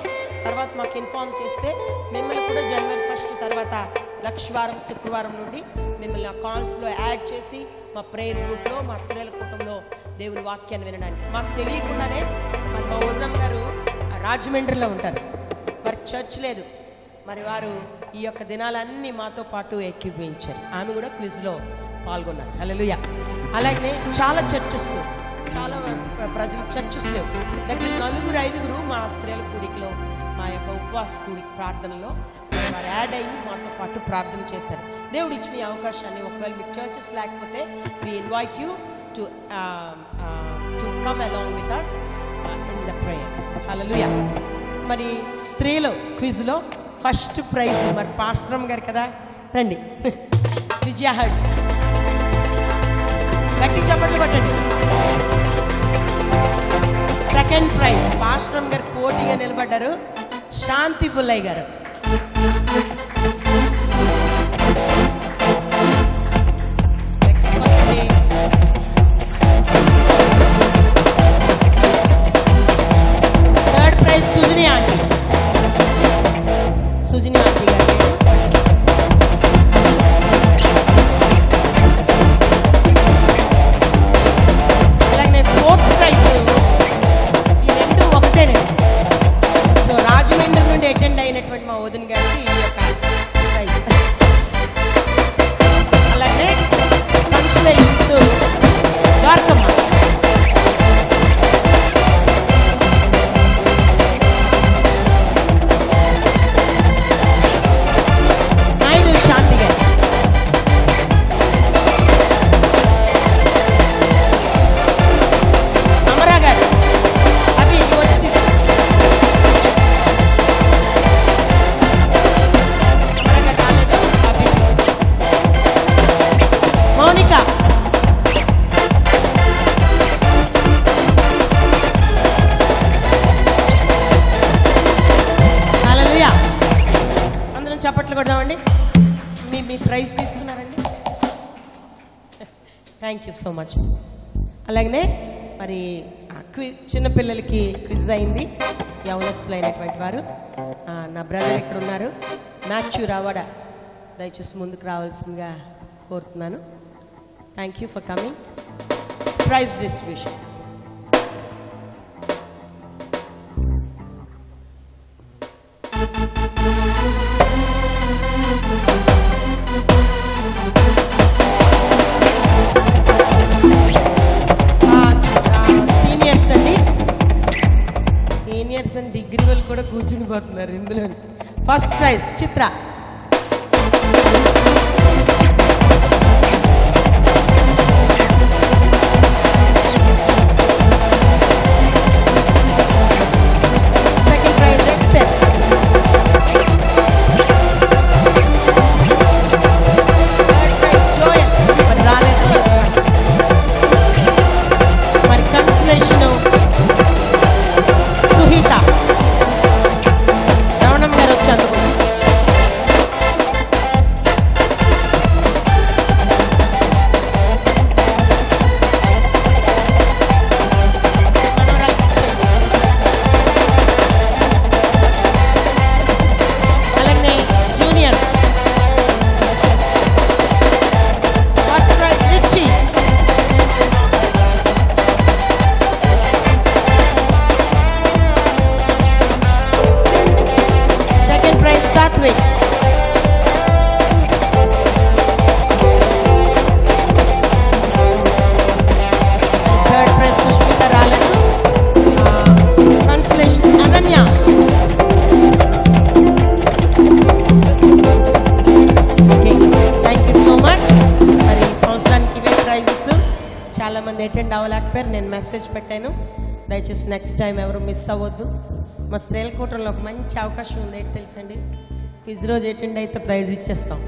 తర్వాత మాకు ఇన్ఫార్మ్ చేస్తే మిమ్మల్ని కూడా January 1st తర్వాత లక్షవారం శుక్రవారం నుండి మిమ్మల్ని ఆ కాల్స్లో యాడ్ చేసి మా ప్రేయర్ గ్రూప్లో, మా స్త్రీల కుటుంబంలో దేవుని వాక్యాన్ని వినడానికి. మాకు తెలియకుండానే మరి మా వదిన గారు రాజమండ్రిలో ఉంటారు, వారికి చర్చ్ లేదు. మరి వారు ఈ యొక్క దినాలన్నీ మాతో పాటు ఎక్కిపించారు. ఆమె కూడా క్విజ్లో పాల్గొన్నారు. హల్లెలూయా. అలాగే చాలా చర్చెస్, చాలా ప్రజలు చర్చెస్ లేవు. దగ్గర 4-5 మా స్త్రీల కూడికలో, మా యొక్క ఉపవాస కూడిక ప్రార్థనలో వారు యాడ్ అయ్యి మాతో పాటు ప్రార్థన చేశారు. దేవుడు ఇచ్చిన ఈ అవకాశాన్ని, ఒకవేళ మీకు చర్చెస్ లేకపోతే we invite you to come along with us in the prayer. హల్లెలూయా. మరి స్త్రీలు క్విజ్లో ఫస్ట్ ప్రైజ్ మరి పాస్టరమ్మ గారు కదా, రండి. విజయ హర్ట్స్ గట్టి చప్పట్లు కొట్టండి. సెకండ్ ప్రైజ్ పాస్టరమ్మ గారు పోటీగా నిలబడ్డారు, శాంతి పుల్లయ్య గారు. థర్డ్ ప్రైజ్ సుజని ఆంటీ గారు. అలాగే ఫోర్త్ ప్రైజ్, ఈ రెండు ఒకటేనండి. సో రాజమండ్రి నుండి అటెండ్ అయినటువంటి మా వదిన గారికి ఈ యొక్క ప్రైజ్. అలాగే కన్సలేషన్స్ ద్వారకమ్మ. నాయుడు శాంతి గారు. అమరా గారు. అవి వచ్చి తీసుకో. మౌనిక. హల్లెలూయా. అందరం చప్పట్లు కొడదామండి. మీ ప్రైజ్ తీసుకున్నారండి. Thank you so much. అలాగనే మరి చిన్నపిల్లలకి క్విజ్ అయింది, యవనస్తులు అయినటువంటి వారు. నా బ్రదర్ ఇక్కడ ఉన్నారు, మ్యాథ్యూ రావాడ, దయచేసి ముందుకు రావాల్సిందిగా కోరుతున్నాను. Thank you for coming. Prize distribution. Seniors and degree వాళ్ళు కూడా కూర్చుని పోతున్నారు ఇందులో. ఫస్ట్ ప్రైజ్ చిత్ర. అటెండ్ అవ్వలేకపోయారు. నేను మెసేజ్ పెట్టాను, దయచేసి నెక్స్ట్ టైం ఎవరు మిస్ అవ్వద్దు. మా స్త్రీల కూటంలో ఒక మంచి అవకాశం ఉంది. ఏంటి తెలుసండి, క్విజ్ రోజు అటెండ్ అయితే ప్రైజ్ ఇచ్చేస్తాం.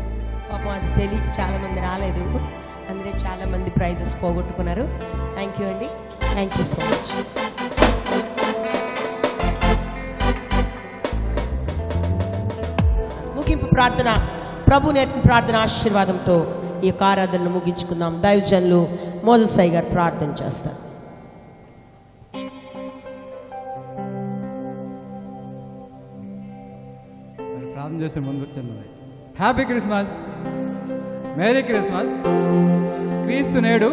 పాపం అది తెలియక చాలామంది రాలేదు, అందుకే చాలామంది ప్రైజెస్ పోగొట్టుకున్నారు. థ్యాంక్ యూ అండి, థ్యాంక్ యూ సో మచ్. ముగింపు ప్రార్థన, ప్రభు నేర్పిన ప్రార్థన ఆశీర్వాదంతో ఈ యొక్క ఆరాధనను ముగించుకుందాం. దైవజనులు మోజసాయి గారు ప్రార్థన చేస్తారు. ప్రార్థన చేసే ముందు వచ్చింది, హ్యాపీ క్రిస్మస్, మేరీ క్రిస్మస్. క్రీస్తు నేడు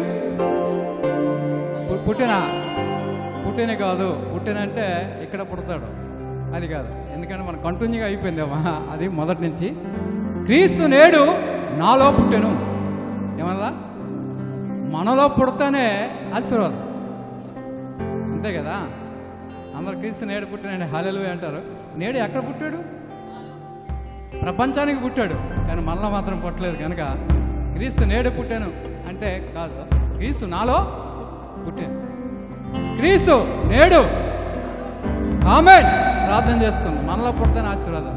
పుట్టిన కాదు, పుట్టినంటే ఇక్కడ పుడతాడు అది కాదు, ఎందుకంటే మనం కంటిన్యూగా అయిపోయింది అది మొదటి నుంచి. క్రీస్తు నేడు నాలో పుట్టెను. ఏమన్నా మనలో పుడతానే ఆశీర్వాదం, అంతే కదా. అందరు క్రీస్తు నేడు పుట్టినండి హల్లెలూయా అంటారు. నేడు ఎక్కడ పుట్టాడు? ప్రపంచానికి పుట్టాడు, కానీ మనలో మాత్రం పుట్టలేదు. కనుక క్రీస్తు నేడు పుట్టాను అంటే కాదు, క్రీస్తు నాలో పుట్టాను. క్రీస్తు నేడు ఆమేన్. ప్రార్థన చేసుకుంది, మనలో పుట్టిన ఆశీర్వాదం.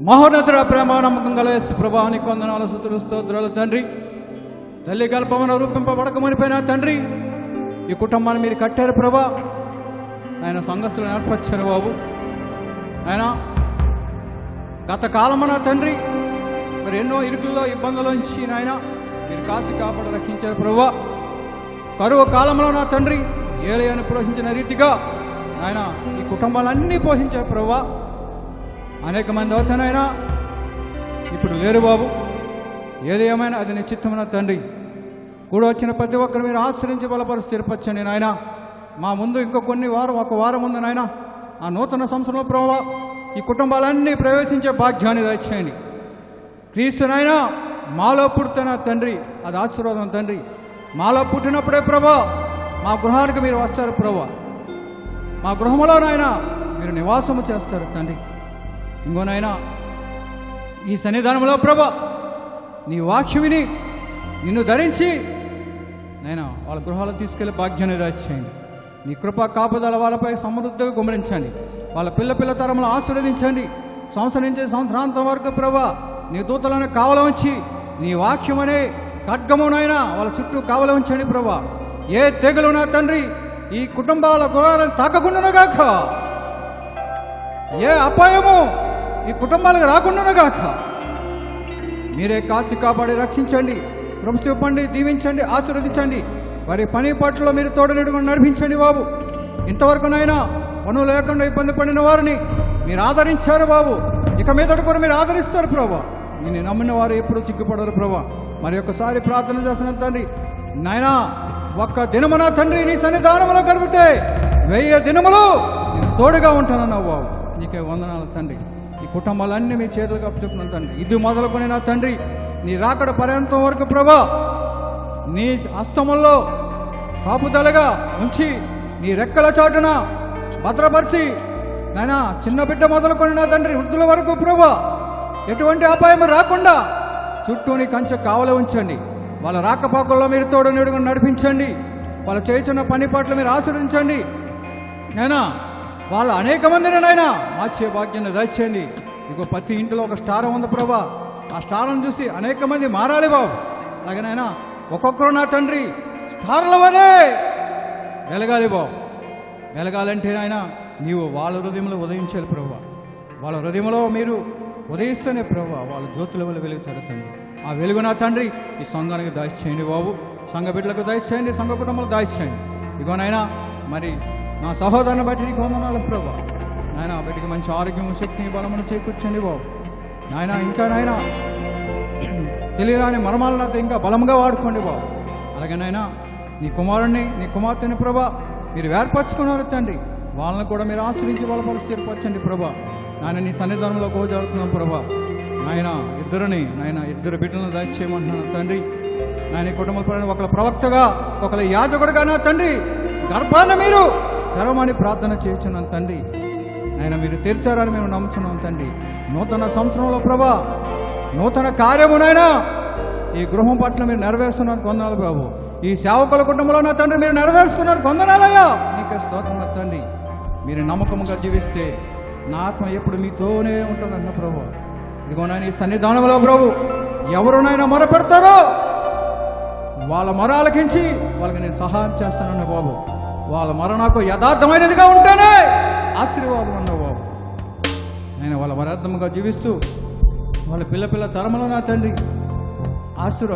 మహోన్నతుడ ప్రేమ నమ్మకం గల యేసు ప్రభువా, నీకు వందనాలు స్తుతులు స్తోత్రాలు తండ్రి. తల్లి గల్పమున రూపింపబడక మునిపోయిన తండ్రి, ఈ కుటుంబాన్ని మీరు కట్టారు ప్రభా. ఆయన సంఘస్థులను ఏర్పరిచారు బాబు. ఆయన గత కాలమున తండ్రి మరి ఎన్నో ఇరుకుల్లో ఇబ్బందులోంచి నాయన మీరు కాసి కాపాడు రక్షించారు ప్రభువా. కరువు కాలంలో నా తండ్రి ఏలియాను పోషించిన రీతిగా ఆయన ఈ కుటుంబాలన్నీ పోషించారు ప్రభువా. అనేక మంది అవుతానైనా ఇప్పుడు లేరు బాబు. ఏది ఏమైనా అది నిశ్చిత్తమైన తండ్రి. కూడా వచ్చిన ప్రతి ఒక్కరు మీరు ఆశ్రయించి బలపరిచి తీర్పచ్చండి నాయన. మా ముందు ఇంకో ఒక వారం ఉంది నాయన. ఆ నూతన సంవత్సరంలో ప్రభువా ఈ కుటుంబాలన్నీ ప్రవేశించే భాగ్యాన్ని దయచేయండి. క్రీస్తునైనా మాలో పుడుతున్న తండ్రి, అది ఆశీర్వాదం తండ్రి. మాలో పుట్టినప్పుడే ప్రభా మా గృహానికి మీరు వస్తారు ప్రభా. మా గృహంలోనైనా మీరు నివాసము చేస్తారు తండ్రి. ఇంకోనైనా ఈ సన్నిధానంలో ప్రభా నీ వాక్యం విని నిన్ను ధరించి నైనా వాళ్ళ గృహాలు తీసుకెళ్లే భాగ్యాన్ని దయచేయండి. నీ కృప కాపుదల వాళ్ళపై సమృద్ధిగా గుమ్మరించండి. వాళ్ళ పిల్ల తరములు ఆశీర్వదించండి. సంవత్సరం నుంచి సంవత్సరాంతం వరకు ప్రభా నీ దూతలను కావల ఉంచి నీ వాక్యం అనే ఖడ్గమునైనా వాళ్ళ చుట్టూ కావల ఉంచండి ప్రభా. ఏ తెగులు నా తండ్రి ఈ కుటుంబాల గృహాలను తాకకుండానుగాక, ఏ అపాయము ఈ కుటుంబాలకు రాకుండానుగాక మీరే కాసి కాపాడి రక్షించండి. కృప చూపండి, దీవించండి, ఆశీర్వదించండి. వారి పని పట్ల మీరు తోడనిడుగా నడిపించండి బాబు. ఇంతవరకునైనా పనులు లేకుండా ఇబ్బంది పడిన వారిని మీరు ఆదరించారు బాబు. ఇక మీదట కూడా మీరు ఆదరిస్తారు ప్రభా. నేను నమ్మిన వారు ఎప్పుడు సిగ్గుపడరు ప్రభా. మరి ఒక్కసారి ప్రార్థన చేసిన తండ్రి నాయనా, ఒక్క దినమున తండ్రి నీ సన్నిధానంలో గడిపితే 1000 దినములు నేను తోడుగా ఉంటానన్నావు బాబు. నీకే వందనాలు తండ్రి. ఈ కుటుంబాలన్నీ మీ చేతులకు అప్పచెప్తున్నాను తండ్రి. ఇది మొదలుకొని నా తండ్రి నీ రాకడ పర్యంతం వరకు ప్రభా నీ హస్తముల్లో కాపుదలగా ఉంచి నీ రెక్కల చాటున భద్రపరిచి నాయనా, చిన్న బిడ్డ మొదలుకొని నా తండ్రి వృద్ధుల వరకు ప్రభా ఎటువంటి అపాయం రాకుండా చుట్టూ నీ కంచె కావలి ఉంచండి. వాళ్ళ రాకపోకల్లో మీరు తోడు నీడుగా నడిపించండి. వాళ్ళు చేస్తున్న పని పట్ల మీరు ఆశీర్వదించండి నైనా. వాళ్ళ అనేక మందిని నైనా మార్చే భాగ్యాన్ని దయచేయండి. ఇగో ప్రతి ఇంట్లో ఒక స్టారం ఉంది ప్రభా. ఆ స్టారం చూసి అనేక మంది మారాలి బాబు. అలాగనైనా ఒక్కొక్కరు నా తండ్రి స్టార్ల వలే వెలగాలి బాబు. వెలగాలంటే నాయన నీవు వాళ్ళ హృదయంలో ఉదయించాలి ప్రభా. వాళ్ళ హృదయంలో మీరు ఉదయిస్తేనే ప్రభా వాళ్ళ జ్యోతుల వల్ల వెలుగుతారు తండ్రి. ఆ వెలుగు నా తండ్రి ఈ సంఘానికి దయచేయండి బాబు. సంఘ బిడ్డలకు దయచేయండి, సంఘ కుటుంబాలకు దయచేయండి. ఇగోనైనా మరి నా సహోదరుని బట్టి నీకు వందనాలు ప్రభా. నాయన బిడ్డకి మంచి ఆరోగ్యం, శక్తిని, బలమును చేకూర్చండి బాబు. నాయన ఇంకా నాయన తెలియరాని మర్మాలను ఇంకా బలంగా వాడుకోండి బాబు. అలాగేనైనా నీ కుమారుణ్ణి, నీ కుమార్తెని ప్రభా మీరు ఏర్పరచుకున్నారు తండ్రి. వాళ్ళని కూడా మీరు ఆశ్రయించి వాళ్ళ పరిస్థితి ఏర్పరచండి ప్రభా. నాయన నీ సన్నిధానంలో కోజాడుతున్నాం ప్రభా. నాయన ఇద్దరు బిడ్డలను దయచేయమంటున్నాను తండ్రి. నాయన కుటుంబ ఒకళ్ళ ప్రవక్తగా, ఒకళ్ళ యాజకుడుగా నా తండ్రి గర్భాన్ని మీరు తెరవమని ప్రార్థన చేస్తున్నాను తండ్రి. ఆయన మీరు తెరిచారని మేము నమ్ముతున్నాం తండ్రి. నూతన సంవత్సరంలో ప్రభా నూతన కార్యమునైనా ఈ గృహం పట్ల మీరు నెరవేరుస్తున్నారు కొందనాలు ప్రభు. ఈ సేవకుల కుటుంబంలో నా తండ్రి మీరు నెరవేరుస్తున్నారు కొందనాలయ్యా. నీకే స్తోత్రం తండ్రి. మీరు నమ్మకంగా జీవిస్తే నా ఆత్మ ఎప్పుడు మీతోనే ఉంటుందన్న ప్రభు. ఇదిగోనైనా ఈ సన్నిధానంలో ప్రభు ఎవరునైనా మొర పెడతారో వాళ్ళ మొర ఆలకించి వాళ్ళకి నేను సహాయం చేస్తానన్న బాబు. వాళ్ళ మొర నాకు యథార్థమైనదిగా ఉంటేనే ఆశీర్వాదం అన్న బాబు. నేను వాళ్ళ వరార్థముగా జీవిస్తూ వాళ్ళ పిల్ల తరములో నా తండ్రి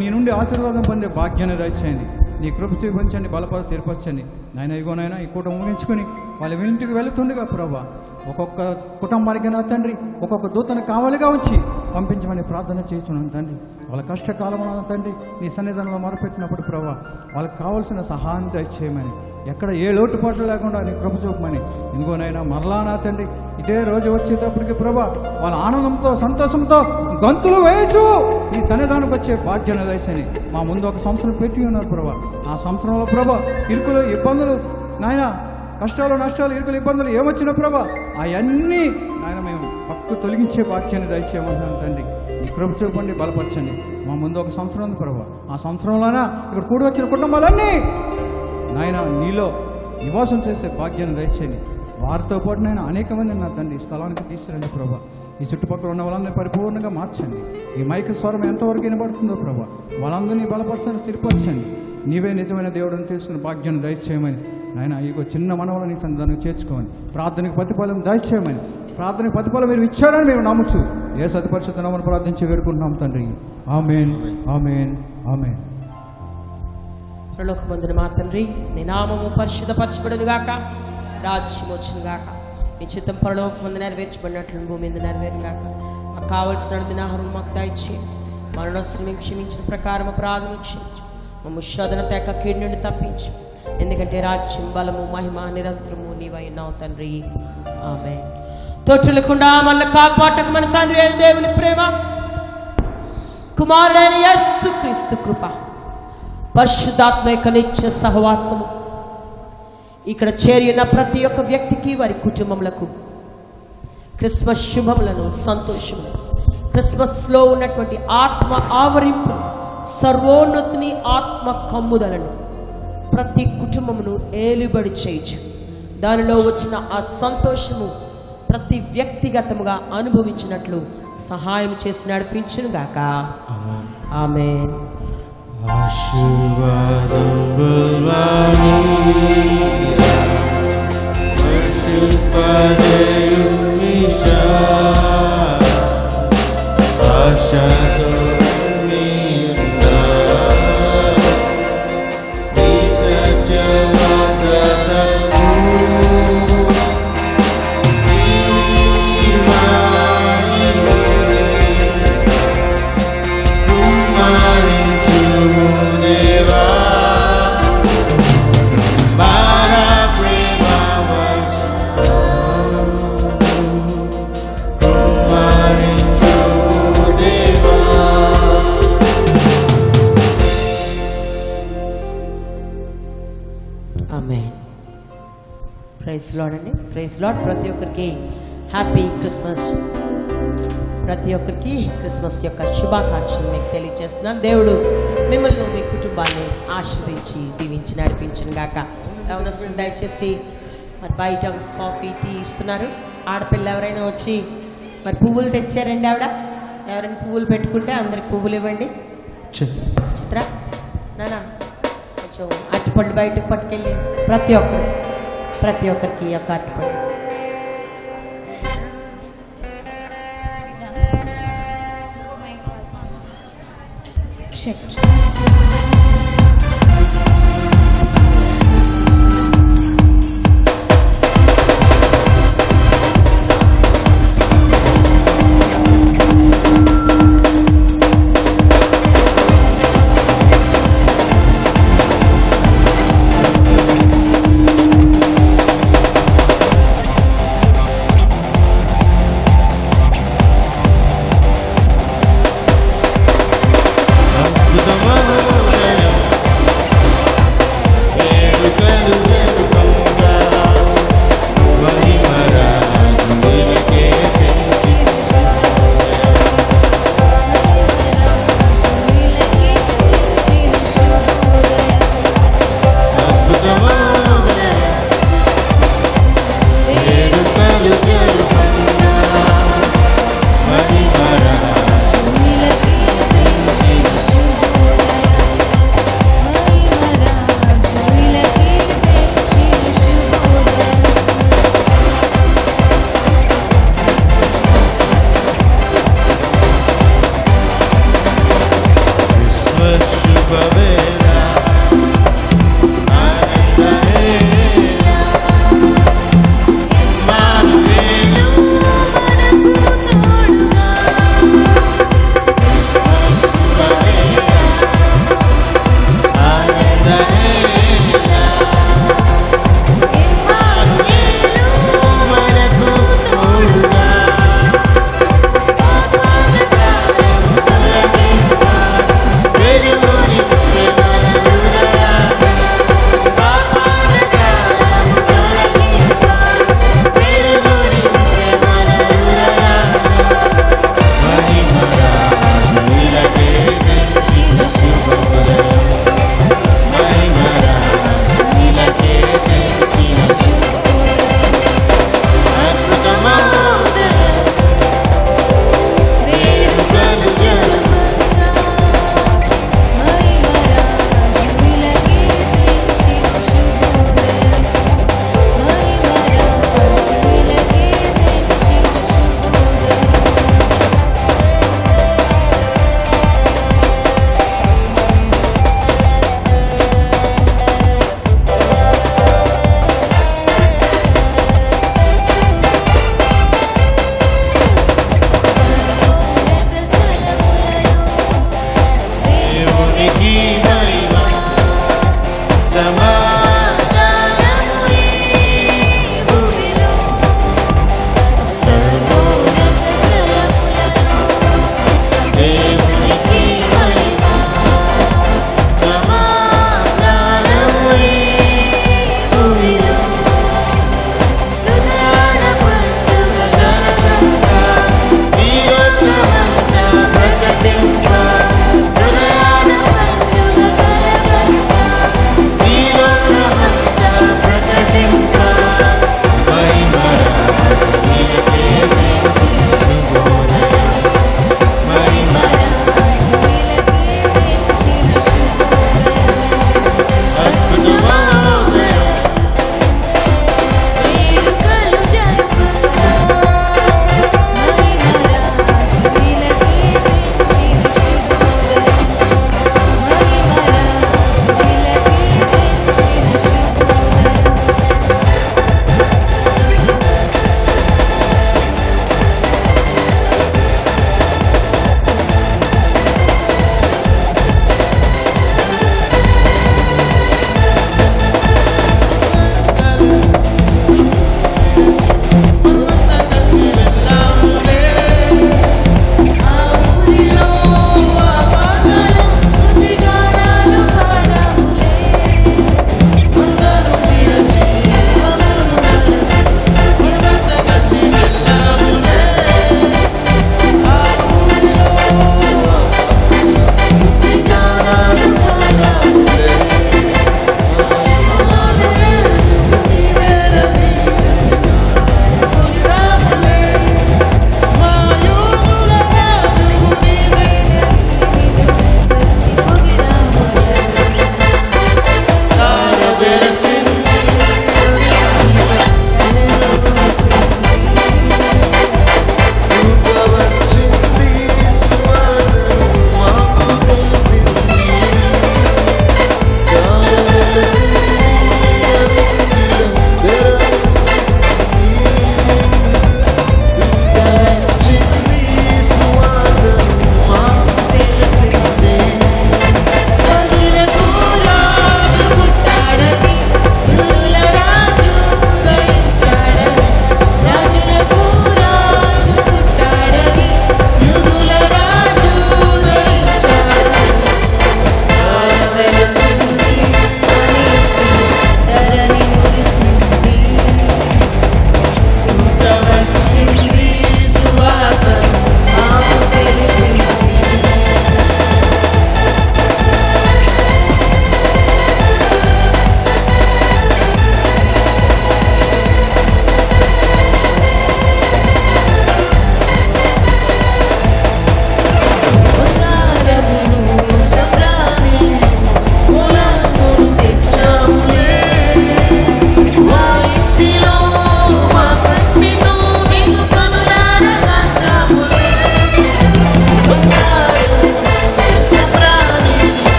నీ నుండి ఆశీర్వాదం పొందే భాగ్యాన్ని దయచేయండి. నీ కృప చూపించండి, బలపరిచి తీర్పరచండి నాయన. ఇగోనైనా ఈ కుటుంబం ముగించుకొని వాళ్ళ ఇంటికి వెళుతుండగా ప్రభా ఒక్కొక్క కుటుంబానికి నా తండ్రి ఒక్కొక్క దూతను కావాలిగా ఉంచి పంపించమని ప్రార్థన చేస్తున్నాను తండ్రి. వాళ్ళ కష్టకాలంలో నా తండ్రి నీ సన్నిధానంలో మొరపెట్టినప్పుడు ప్రభా వాళ్ళకి కావాల్సిన సహాయం దయచేయమని, ఎక్కడ ఏ లోటుపాట్లు లేకుండా నీ కృప చూపమని. ఇంకోనైనా మరలా నా తండ్రి ఇదే రోజు వచ్చేటప్పటికి ప్రభా వాళ్ళ ఆనందంతో సంతోషంతో గంతులు వేయచ్చు ఈ సన్నిధానికి వచ్చే బాధ్యత దయచేయండి. మా ముందు ఒక సంవత్సరం పెట్టి ఉన్నారు ప్రభా. ఆ సంవత్సరంలో ప్రభా ఇరుకులు ఇబ్బందులు నాయన, కష్టాలు నష్టాలు ఇరుకులు ఇబ్బందులు ఏమొచ్చినా ప్రభా అవన్నీ నాయన మేము పక్కు తొలగించే బాధ్యతని దయచేయమంటున్నాను తండ్రి. నీ కృప చూపండి, బలపరచండి. మా ముందు ఒక సంవత్సరం ఉంది ప్రభా. ఆ సంవత్సరంలోనా ఇక్కడ కూడి వచ్చిన కుటుంబాలన్నీ నాయన నీలో నివాసం చేసే భాగ్యాన్ని దయచేయండి. వారితో పాటు నేను అనేక మంది నా తండ్రి స్థలానికి తీసుకురండి ప్రభా. ఈ చుట్టుపక్కల ఉన్న వాళ్ళందరినీ పరిపూర్ణంగా మార్చండి. ఈ మైక్ స్వరం ఎంతవరకు వినబడుతుందో ప్రభా వాళ్ళందరినీ బలపరచండి, స్థిరపరచండి. నీవే నిజమైన దేవుడిని తీసుకుని భాగ్యాన్ని దయచేయమని నాయన. ఇగో చిన్న మనవలను నీ సన్నిధానికి చేర్చుకోమని, ప్రార్థనకు ప్రతిఫలం దయచేయమని, ప్రార్థనకు ప్రతిఫలం మీరు ఇచ్చారని మేము నమ్ముచు ఏ సతిపరిశుద్ధ నామమున ప్రార్థించి వేడుకుంటున్నాం తండ్రి. ఆమేన్, ఆమేన్, ఆమేన్. పరలోకమందున మా తండ్రి నీ నామము పరిశుద్ధపరచబడునుగాక, రాజ్యం వచ్చునుగాక, నీ చిత్తం పరలోకమందు నెరవేర్చబడినట్లు భూమి మీద నెరవేరుగాక. మాకు కావలసిన దినాహారం మాకు దయచేయండి. మరణస్తులు మేము క్షమించిన ప్రకారం ప్రార్థన క్షమించు. మమ్మ శోధన తెక కీడు నుండి తప్పించు. ఎందుకంటే రాజ్యం, బలము, మహిమ నిరంతరము నీవైనావు తండ్రి. ఆమేన్. తోచులకుండా మన కాపాటకు మన తండ్రి అయిన దేవుని ప్రేమ, కుమారుడైన యేసుక్రీస్తు కృప, పరిశుద్ధాత్మ యొక్క నిత్య సహవాసము ఇక్కడ చేరిన ప్రతి ఒక్క వ్యక్తికి వారి కుటుంబములకు క్రిస్మస్ శుభములను, సంతోషములను, క్రిస్మస్లో ఉన్నటువంటి ఆత్మ ఆవరింపు, సర్వోన్నతిని ఆత్మ కమ్ముదలను ప్రతి కుటుంబమును ఏలుబడి చేయొచ్చు. దానిలో వచ్చిన ఆ సంతోషము ప్రతి వ్యక్తిగతముగా అనుభవించినట్లు సహాయం చేసి నడిపించును గాక. ఆమేన్. ఆశీర్వాదం బల్వాని పరిశుద్ధదేవునిషా ఆశతో నీయున్నా నీ సత్యవాదతకు ప్రైజ్ లార్డ్ అండి. Praise Lord. ప్రతి ఒక్కరికి హ్యాపీ క్రిస్మస్. ప్రతి ఒక్కరికి క్రిస్మస్ యొక్క శుభాకాంక్షలు మీకు తెలియజేస్తున్నాను. దేవుడు మిమ్మల్ని మీ కుటుంబాన్ని ఆశ్రయించి దీవించి నడిపించును గాక. గమనిస్తుంది దయచేసి మరి బయట కాఫీ, టీ ఇస్తున్నారు. ఆడపిల్ల ఎవరైనా వచ్చి మరి పువ్వులు తెచ్చారండి. ఎవరైనా పువ్వులు పెట్టుకుంటే అందరికి పువ్వులు ఇవ్వండి. చిత్ర నానా కొంచెం అరటిపళ్ళు బయటకు పట్టుకెళ్ళి ప్రతి ఒక్కరికి ఈ యొక్క అరటిపళ్ళు. అద్భుతమగు కృపవే